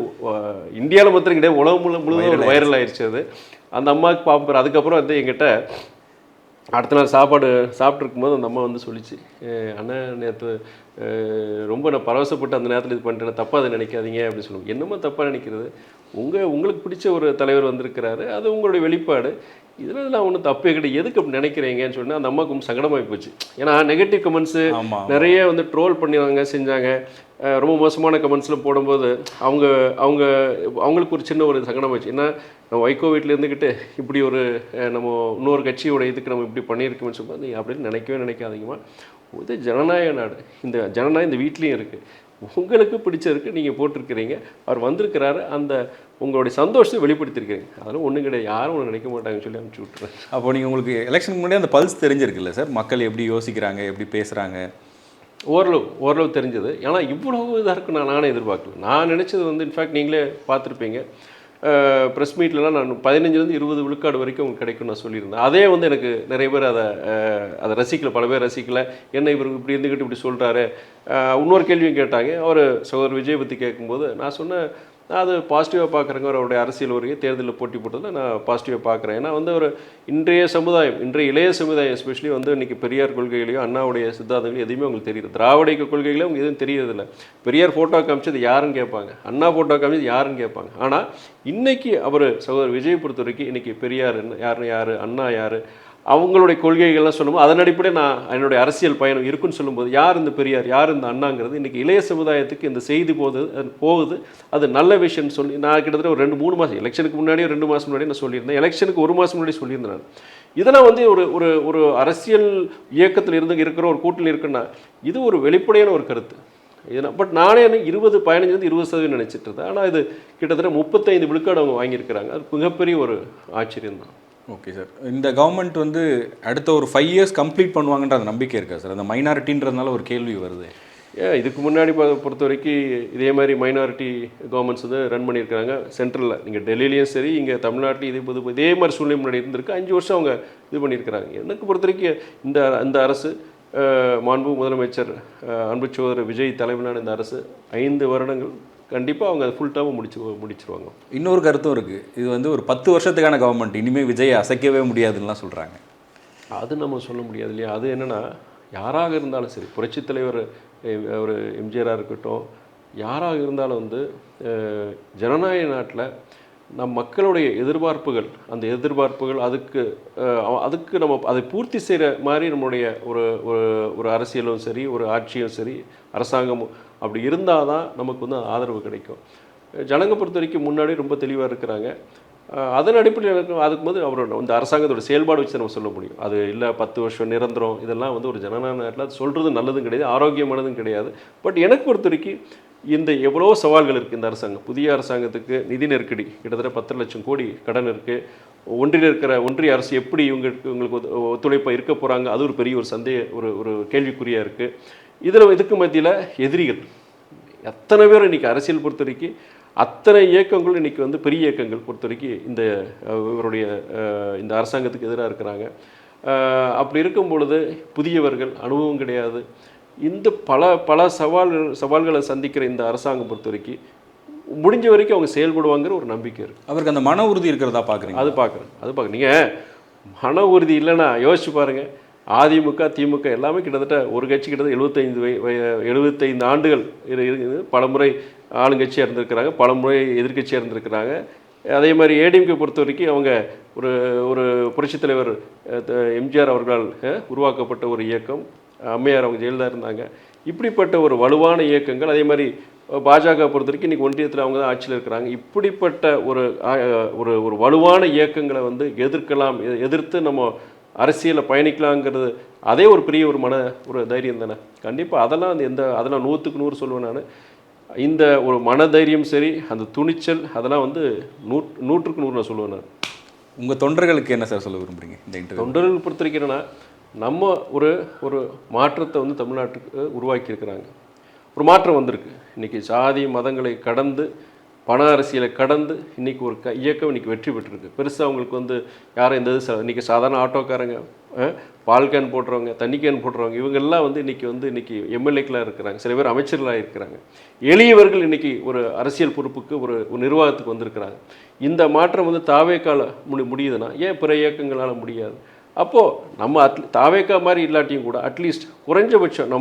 இந்தியாவில் மாத்திரம் கிடையாது, உலகம் முழுவதும் வைரல் ஆயிடுச்சு அது. அந்த அம்மாவுக்கு பார்ப்பார். அதுக்கப்புறம் வந்து எங்கிட்ட அடுத்த நாள் சாப்பிட்ருக்கும்போது அந்த அம்மா வந்து சொல்லிச்சு, அண்ணன் நேற்று ரொம்ப நான் பரவசப்பட்டு அந்த நேரத்தில் இது பண்ணிட்டேன், தப்பாக அதை நினைக்காதீங்க அப்படின்னு சொல்லுவோம். என்னமோ தப்பாக நினைக்கிறது, உங்களுக்கு பிடிச்ச ஒரு தலைவர் வந்திருக்கிறாரு, அது உங்களுடைய வெளிப்பாடு, இதில் நான் ஒன்றும் தப்பே கிடையாது, எதுக்கு அப்படி நினைக்கிறீங்கன்னு சொன்னால் அந்த அம்மாவுக்கு ரொம்ப சங்கடமாகி போச்சு. ஏன்னா நெகட்டிவ் கமெண்ட்ஸு நிறைய வந்து ட்ரோல் பண்ணிவாங்க செஞ்சாங்க. ரொம்ப மோசமான கமெண்ட்ஸில் போடும்போது அவங்களுக்கு ஒரு சின்ன ஒரு சங்கடமாச்சு. ஏன்னா நம்ம வைகோ வீட்டில் இருந்துக்கிட்டு இப்படி ஒரு நம்ம இன்னொரு கட்சியோட இதுக்கு நம்ம இப்படி பண்ணியிருக்கோம்னு சொல்லும்போது நீங்கள் அப்படின்னு நினைக்காதீங்கம்மா, இது ஜனநாயக நாடு, இந்த ஜனநாயகம் இந்த வீட்லேயும் இருக்குது, உங்களுக்கு பிடிச்சிருக்கு, நீங்கள் போட்டிருக்கிறீங்க, அவர் வந்திருக்கிறாரு, அந்த உங்களுடைய சந்தோஷத்தை வெளிப்படுத்திருக்கிறீங்க, அதெல்லாம் ஒன்றும் கிடையாது, யாரும் ஒன்று நினைக்க மாட்டாங்கன்னு சொல்லி அனுப்பிச்சி விட்டுறேன். அப்போ நீங்கள் உங்களுக்கு எலெக்ஷனுக்கு முன்னாடி அந்த பல்ஸ் தெரிஞ்சிருக்குல்ல சார், மக்கள் எப்படி யோசிக்கிறாங்க, எப்படி பேசுகிறாங்க? ஓரளவு தெரிஞ்சது. ஏன்னா இவ்வளவு இதாக இருக்கு நானே எதிர்பார்க்கல. நான் நினச்சது வந்து இன்ஃபேக்ட் நீங்களே பார்த்துருப்பீங்க, ப்ரெஸ் மீட்லலாம் நான் 15-20 விழுக்காடு வரைக்கும் உங்களுக்கு கிடைக்கும் நான் சொல்லியிருந்தேன். அதே வந்து எனக்கு நிறைய பேர் அதை ரசிக்கல, பல பேர் ரசிக்கல, என்ன இவர் இப்படி இருந்துக்கிட்டு இப்படி சொல்கிறாரு. இன்னொரு கேள்வியும் கேட்டாங்க, அவர் சகோதரர் விஜய் பற்றி கேட்கும்போது நான் சொன்னேன், நான் அது பாசிட்டிவாக பார்க்குறேங்க, அவருடைய அரசியல் வருகை தேர்தலில் போட்டி போட்டதில் நான் பாசிட்டிவாக பார்க்குறேன். ஏன்னா வந்து ஒரு இன்றைய இளைய சமுதாயம் எஸ்பெஷலி வந்து இன்றைக்கி பெரியார் கொள்கைகளையும் அண்ணாவுடைய சித்தாந்தங்களையும் எதுவுமே அவங்களுக்கு தெரியுது, திராவிட கொள்கைகளே அவங்க எதுவும் தெரியறதில்லை. பெரியார் ஃபோட்டோ காமிச்சது யாருன்னு கேட்பாங்க, அண்ணா ஃபோட்டோ காமிச்சது யாருன்னு கேட்பாங்க. ஆனால் இன்றைக்கி அவர் சகோதரர் விஜய் பொறுத்த வரைக்கும் இன்றைக்கி பெரியார் யார் அண்ணா யார், அவங்களுடைய கொள்கைகள்லாம் சொல்லும்போது அதன் அடிப்படையில் நான் என்னுடைய அரசியல் பயணம் இருக்குன்னு சொல்லும்போது யார் இந்த பெரியார் யார் இந்த அண்ணாங்கிறது இன்றைக்கி இளைய சமுதாயத்துக்கு இந்த செய்தி போகுது, அது நல்ல விஷயம்னு சொல்லி நான் கிட்டத்தட்ட ஒரு 2-3 மாதம் எலெக்ஷனுக்கு முன்னாடியே 2 மாதம் முன்னாடி நான் சொல்லியிருந்தேன், எலெக்ஷனுக்கு 1 மாதம் முன்னாடி சொல்லியிருந்தேன் நான். இதெல்லாம் வந்து ஒரு அரசியல் இயக்கத்தில் இருக்கிற ஒரு கூட்டத்தில் இருக்குன்னா இது ஒரு வெளிப்படையான ஒரு கருத்து. பட் நானே 15-20% நினச்சிட்டு இருந்தேன். ஆனால் இது கிட்டத்தட்ட 35 விழுக்காடு அவங்க வாங்கியிருக்கிறாங்க. அது மிகப்பெரிய ஒரு ஆச்சரியம் தான். ஓகே சார், இந்த கவர்மெண்ட் வந்து அடுத்த ஒரு 5 இயர்ஸ் கம்ப்ளீட் பண்ணுவாங்கன்ற அந்த நம்பிக்கை இருக்கா சார்? அந்த மைனாரிட்டின்றதுனால ஒரு கேள்வி வருது. இதுக்கு முன்னாடி பொறுத்த வரைக்கும் இதே மாதிரி மைனாரிட்டி கவர்மெண்ட்ஸ் வந்து ரன் பண்ணியிருக்காங்க சென்ட்ரலில். நீங்கள் டெல்லியிலையும் சரி, இங்கே தமிழ்நாட்டிலையும் இதே மாதிரி சூழ்நிலை முன்னாடி இருந்திருக்கு. 5 வருஷம் அவங்க இது பண்ணியிருக்கிறாங்க. எனக்கு பொறுத்த வரைக்கும் இந்த அரசு மாண்பு முதலமைச்சர் அன்பு சகோதரர் விஜய் தலைமையிலான இந்த அரசு 5 வருடங்கள் கண்டிப்பாக அவங்க ஃபுல் டேர்மை முடிச்சிருவாங்க. இன்னொரு கருத்தும் இருக்குது, இது வந்து ஒரு 10 வருஷத்துக்கான கவர்மெண்ட், இனிமேல் விஜய் அசைக்கவே முடியாதுன்னுலாம் சொல்கிறாங்க. அது நம்ம சொல்ல முடியாது இல்லையா? அது என்னென்னா, யாராக இருந்தாலும் சரி, புரட்சித் தலைவர் ஒரு எம்ஜிஆராக இருக்கட்டும், யாராக இருந்தாலும் வந்து ஜனநாயக நாட்டில் நம் மக்களுடைய எதிர்பார்ப்புகள், அந்த எதிர்பார்ப்புகள் அதுக்கு நம்ம அதை பூர்த்தி செய்கிற மாதிரி நம்மளுடைய ஒரு ஒரு அரசியலும் சரி, ஒரு ஆட்சியும் சரி, அரசாங்கமும் அப்படி இருந்தால் தான் நமக்கு வந்து ஆதரவு கிடைக்கும். ஜனங்க பொறுத்த வரைக்கும் முன்னாடி ரொம்ப தெளிவாக இருக்கிறாங்க. அதன் அடிப்படையில் இருக்கும். அதுக்கு போது அவரோட இந்த அரசாங்கத்தோட செயல்பாடு வச்சு நம்ம சொல்ல முடியும். அது இல்லை 10 வருஷம் நிரந்தரம், இதெல்லாம் வந்து ஒரு ஜனநாயக நாட்டில் அது சொல்கிறது நல்லதும் கிடையாது, ஆரோக்கியமானதும் கிடையாது. பட் எனக்கு பொறுத்த வரைக்கும் இந்த எவ்வளோ சவால்கள் இருக்குது இந்த அரசாங்கம். புதிய அரசாங்கத்துக்கு நிதி நெருக்கடி, கிட்டத்தட்ட 10 லட்சம் கோடி கடன் இருக்குது. ஒன்றிய அரசு எப்படி இவங்களுக்கு ஒத்துழைப்பாக இருக்க போகிறாங்க, அது ஒரு பெரிய ஒரு கேள்விக்குறியாக இருக்குது. இதுக்கு மத்தியில் எதிரிகள் எத்தனை பேர் இன்றைக்கி அரசியல் பொறுத்த வரைக்கும் அத்தனை இயக்கங்கள் இன்றைக்கி வந்து பெரிய இயக்கங்கள் பொறுத்த வரைக்கும் இவருடைய இந்த அரசாங்கத்துக்கு எதிராக இருக்கிறாங்க. அப்படி இருக்கும் பொழுது புதியவர்கள், அனுபவம் கிடையாது, இந்த பல சவால்களை சந்திக்கிற இந்த அரசாங்கம் பொறுத்த வரைக்கும் முடிஞ்ச வரைக்கும் அவங்க செயல்படுவாங்கிற ஒரு நம்பிக்கை இருக்குது. அவருக்கு அந்த மன உறுதி இருக்கிறதா பார்க்குறீங்க? அது பார்க்குறேன். நீங்கள் மன உறுதி இல்லைன்னா யோசிச்சு பாருங்கள். அதிமுக, திமுக எல்லாமே கிட்டத்தட்ட ஒரு கட்சி கிட்டத்தட்ட 75 ஆண்டுகள் இருக்குது. பலமுறை ஆளுங்கட்சியாக இருந்திருக்கிறாங்க, பலமுறை எதிர்கட்சியாக இருந்திருக்கிறாங்க. அதே மாதிரி ஏடிஎம்கே பொறுத்த வரைக்கும் அவங்க ஒரு புரட்சித் தலைவர் எம்ஜிஆர் அவர்களால் உருவாக்கப்பட்ட ஒரு இயக்கம். அம்மையார் அவங்க ஜெயலலிதா இருந்தாங்க. இப்படிப்பட்ட ஒரு வலுவான இயக்கங்கள். அதே மாதிரி பாஜக பொறுத்த வரைக்கும் இன்றைக்கி ஒன்றியத்தில் அவங்க தான் ஆட்சியில் இருக்கிறாங்க. இப்படிப்பட்ட ஒரு வலுவான இயக்கங்களை வந்து எதிர்த்து நம்ம அரசியலில் பயணிக்கலாங்கிறது அதே ஒரு பெரிய ஒரு தைரியம் தானே. கண்டிப்பாக அதெல்லாம் அதெல்லாம் 100க்கு 100 சொல்லுவேன் நான். இந்த ஒரு மனதைரியம் சரி, அந்த துணிச்சல், அதெல்லாம் வந்து 100க்கு 100 நான் சொல்லுவேன் நான். உங்கள் தொண்டர்களுக்கு என்ன சார் சொல்ல விரும்புகிறீங்க இந்த இன்டர்வியூ? தொண்டர்கள் பொறுத்த வரைக்கும் என்னென்னா, நம்ம ஒரு மாற்றத்தை வந்து தமிழ்நாட்டுக்கு உருவாக்கியிருக்கிறாங்க. ஒரு மாற்றம் வந்திருக்கு. இன்றைக்கி சாதி மதங்களை கடந்து, பண அரசியலை கடந்து இன்றைக்கி ஒரு இயக்கம் இன்றைக்கி வெற்றி பெற்றிருக்கு. பெருசாக அவங்களுக்கு வந்து யாரும் இந்த இன்றைக்கி சாதாரண ஆட்டோக்காரங்க, பால் கேன் போடுறவங்க, தண்ணி கேன் போடுறவங்க, இவங்கெல்லாம் வந்து இன்றைக்கி எம்எல்ஏக்களாக இருக்கிறாங்க, சில பேர் அமைச்சர்களாக இருக்கிறாங்க. எளியவர்கள் இன்றைக்கி ஒரு அரசியல் பொறுப்புக்கு ஒரு நிர்வாகத்துக்கு வந்திருக்கிறாங்க. இந்த மாற்றம் வந்து தாவேக்கால முடியுதுன்னா ஏன் பிற இயக்கங்களால் முடியாது? அப்போது நம்ம தாவேக்கா மாதிரி இல்லாட்டியும் கூட அட்லீஸ்ட் குறைஞ்சபட்சம்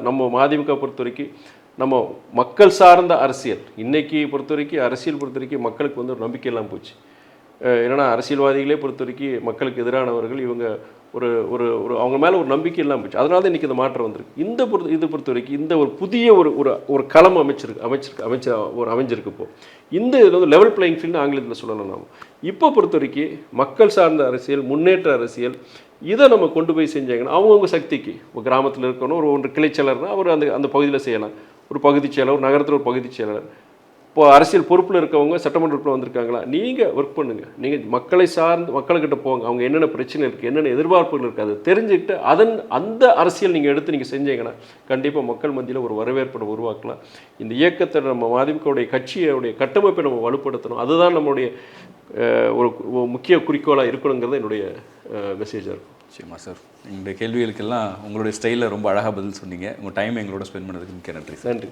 நம்ம மதிமுக பொறுத்த வரைக்கும் நம்ம மக்கள் சார்ந்த அரசியல், இன்றைக்கி பொறுத்த வரைக்கும் அரசியல் பொறுத்த வரைக்கும் மக்களுக்கு வந்து ஒரு நம்பிக்கை இல்லாமல் போச்சு. ஏன்னா அரசியல்வாதிகளே பொறுத்த வரைக்கும் மக்களுக்கு எதிரானவர்கள், இவங்க ஒரு அவங்க மேலே ஒரு நம்பிக்கை இல்லாமல் போச்சு. அதனால தான் இன்றைக்கி இந்த மாற்றம் வந்திருக்கு. இது பொறுத்த வரைக்கும் இந்த ஒரு புதிய ஒரு களம் அமைஞ்சிருக்கு. இப்போது இதில் வந்து லெவல் பிளேயிங் ஃபீல்டு ஆங்கிலத்தில் சொல்லலாம். நாம் இப்போ பொறுத்த வரைக்கும் மக்கள் சார்ந்த அரசியல், முன்னேற்ற அரசியல், இதை நம்ம கொண்டு போய் செஞ்சாங்கன்னா அவங்கவுங்க சக்திக்கு, ஒரு கிராமத்தில் இருக்கணும், ஒரு கிளைச்செயலர்னால் அவர் அந்த பகுதியில் செய்யலாம். ஒரு பகுதிச் செயலர், ஒரு நகரத்தில் ஒரு பகுதிச் செயலர். இப்போ அரசியல் பொறுப்பில் இருக்கவங்க சட்டமன்ற உறுப்பினர் வந்திருக்காங்களா, நீங்கள் ஒர்க் பண்ணுங்கள். நீங்கள் மக்களை சார்ந்து மக்கள்கிட்ட போங்க. அவங்க என்னென்ன பிரச்சனை இருக்குது, என்னென்ன எதிர்பார்ப்புகள் இருக்குது, அதை தெரிஞ்சுக்கிட்டு அந்த அரசியல் நீங்கள் எடுத்து செஞ்சீங்கன்னா கண்டிப்பாக மக்கள் மத்தியில் ஒரு வரவேற்பை உருவாக்கலாம். இந்த இயக்கத்தை நம்ம மதிமுகவுடைய கட்சியோடைய கட்டமைப்பை நம்ம வலுப்படுத்தணும். அதுதான் நம்மளுடைய ஒரு முக்கிய குறிக்கோளாக இருக்கணுங்கிறது என்னுடைய மெசேஜாக இருக்கும். சரிம்மா சார், இந்த கேள்விகளுக்கெல்லாம் உங்களுடைய ஸ்டைலில் ரொம்ப அழகாக பதில் சொன்னீங்க. உங்கள் டைம் எங்களோட ஸ்பெண்ட் பண்ணதுக்கு மிக்க நன்றி. நன்றி.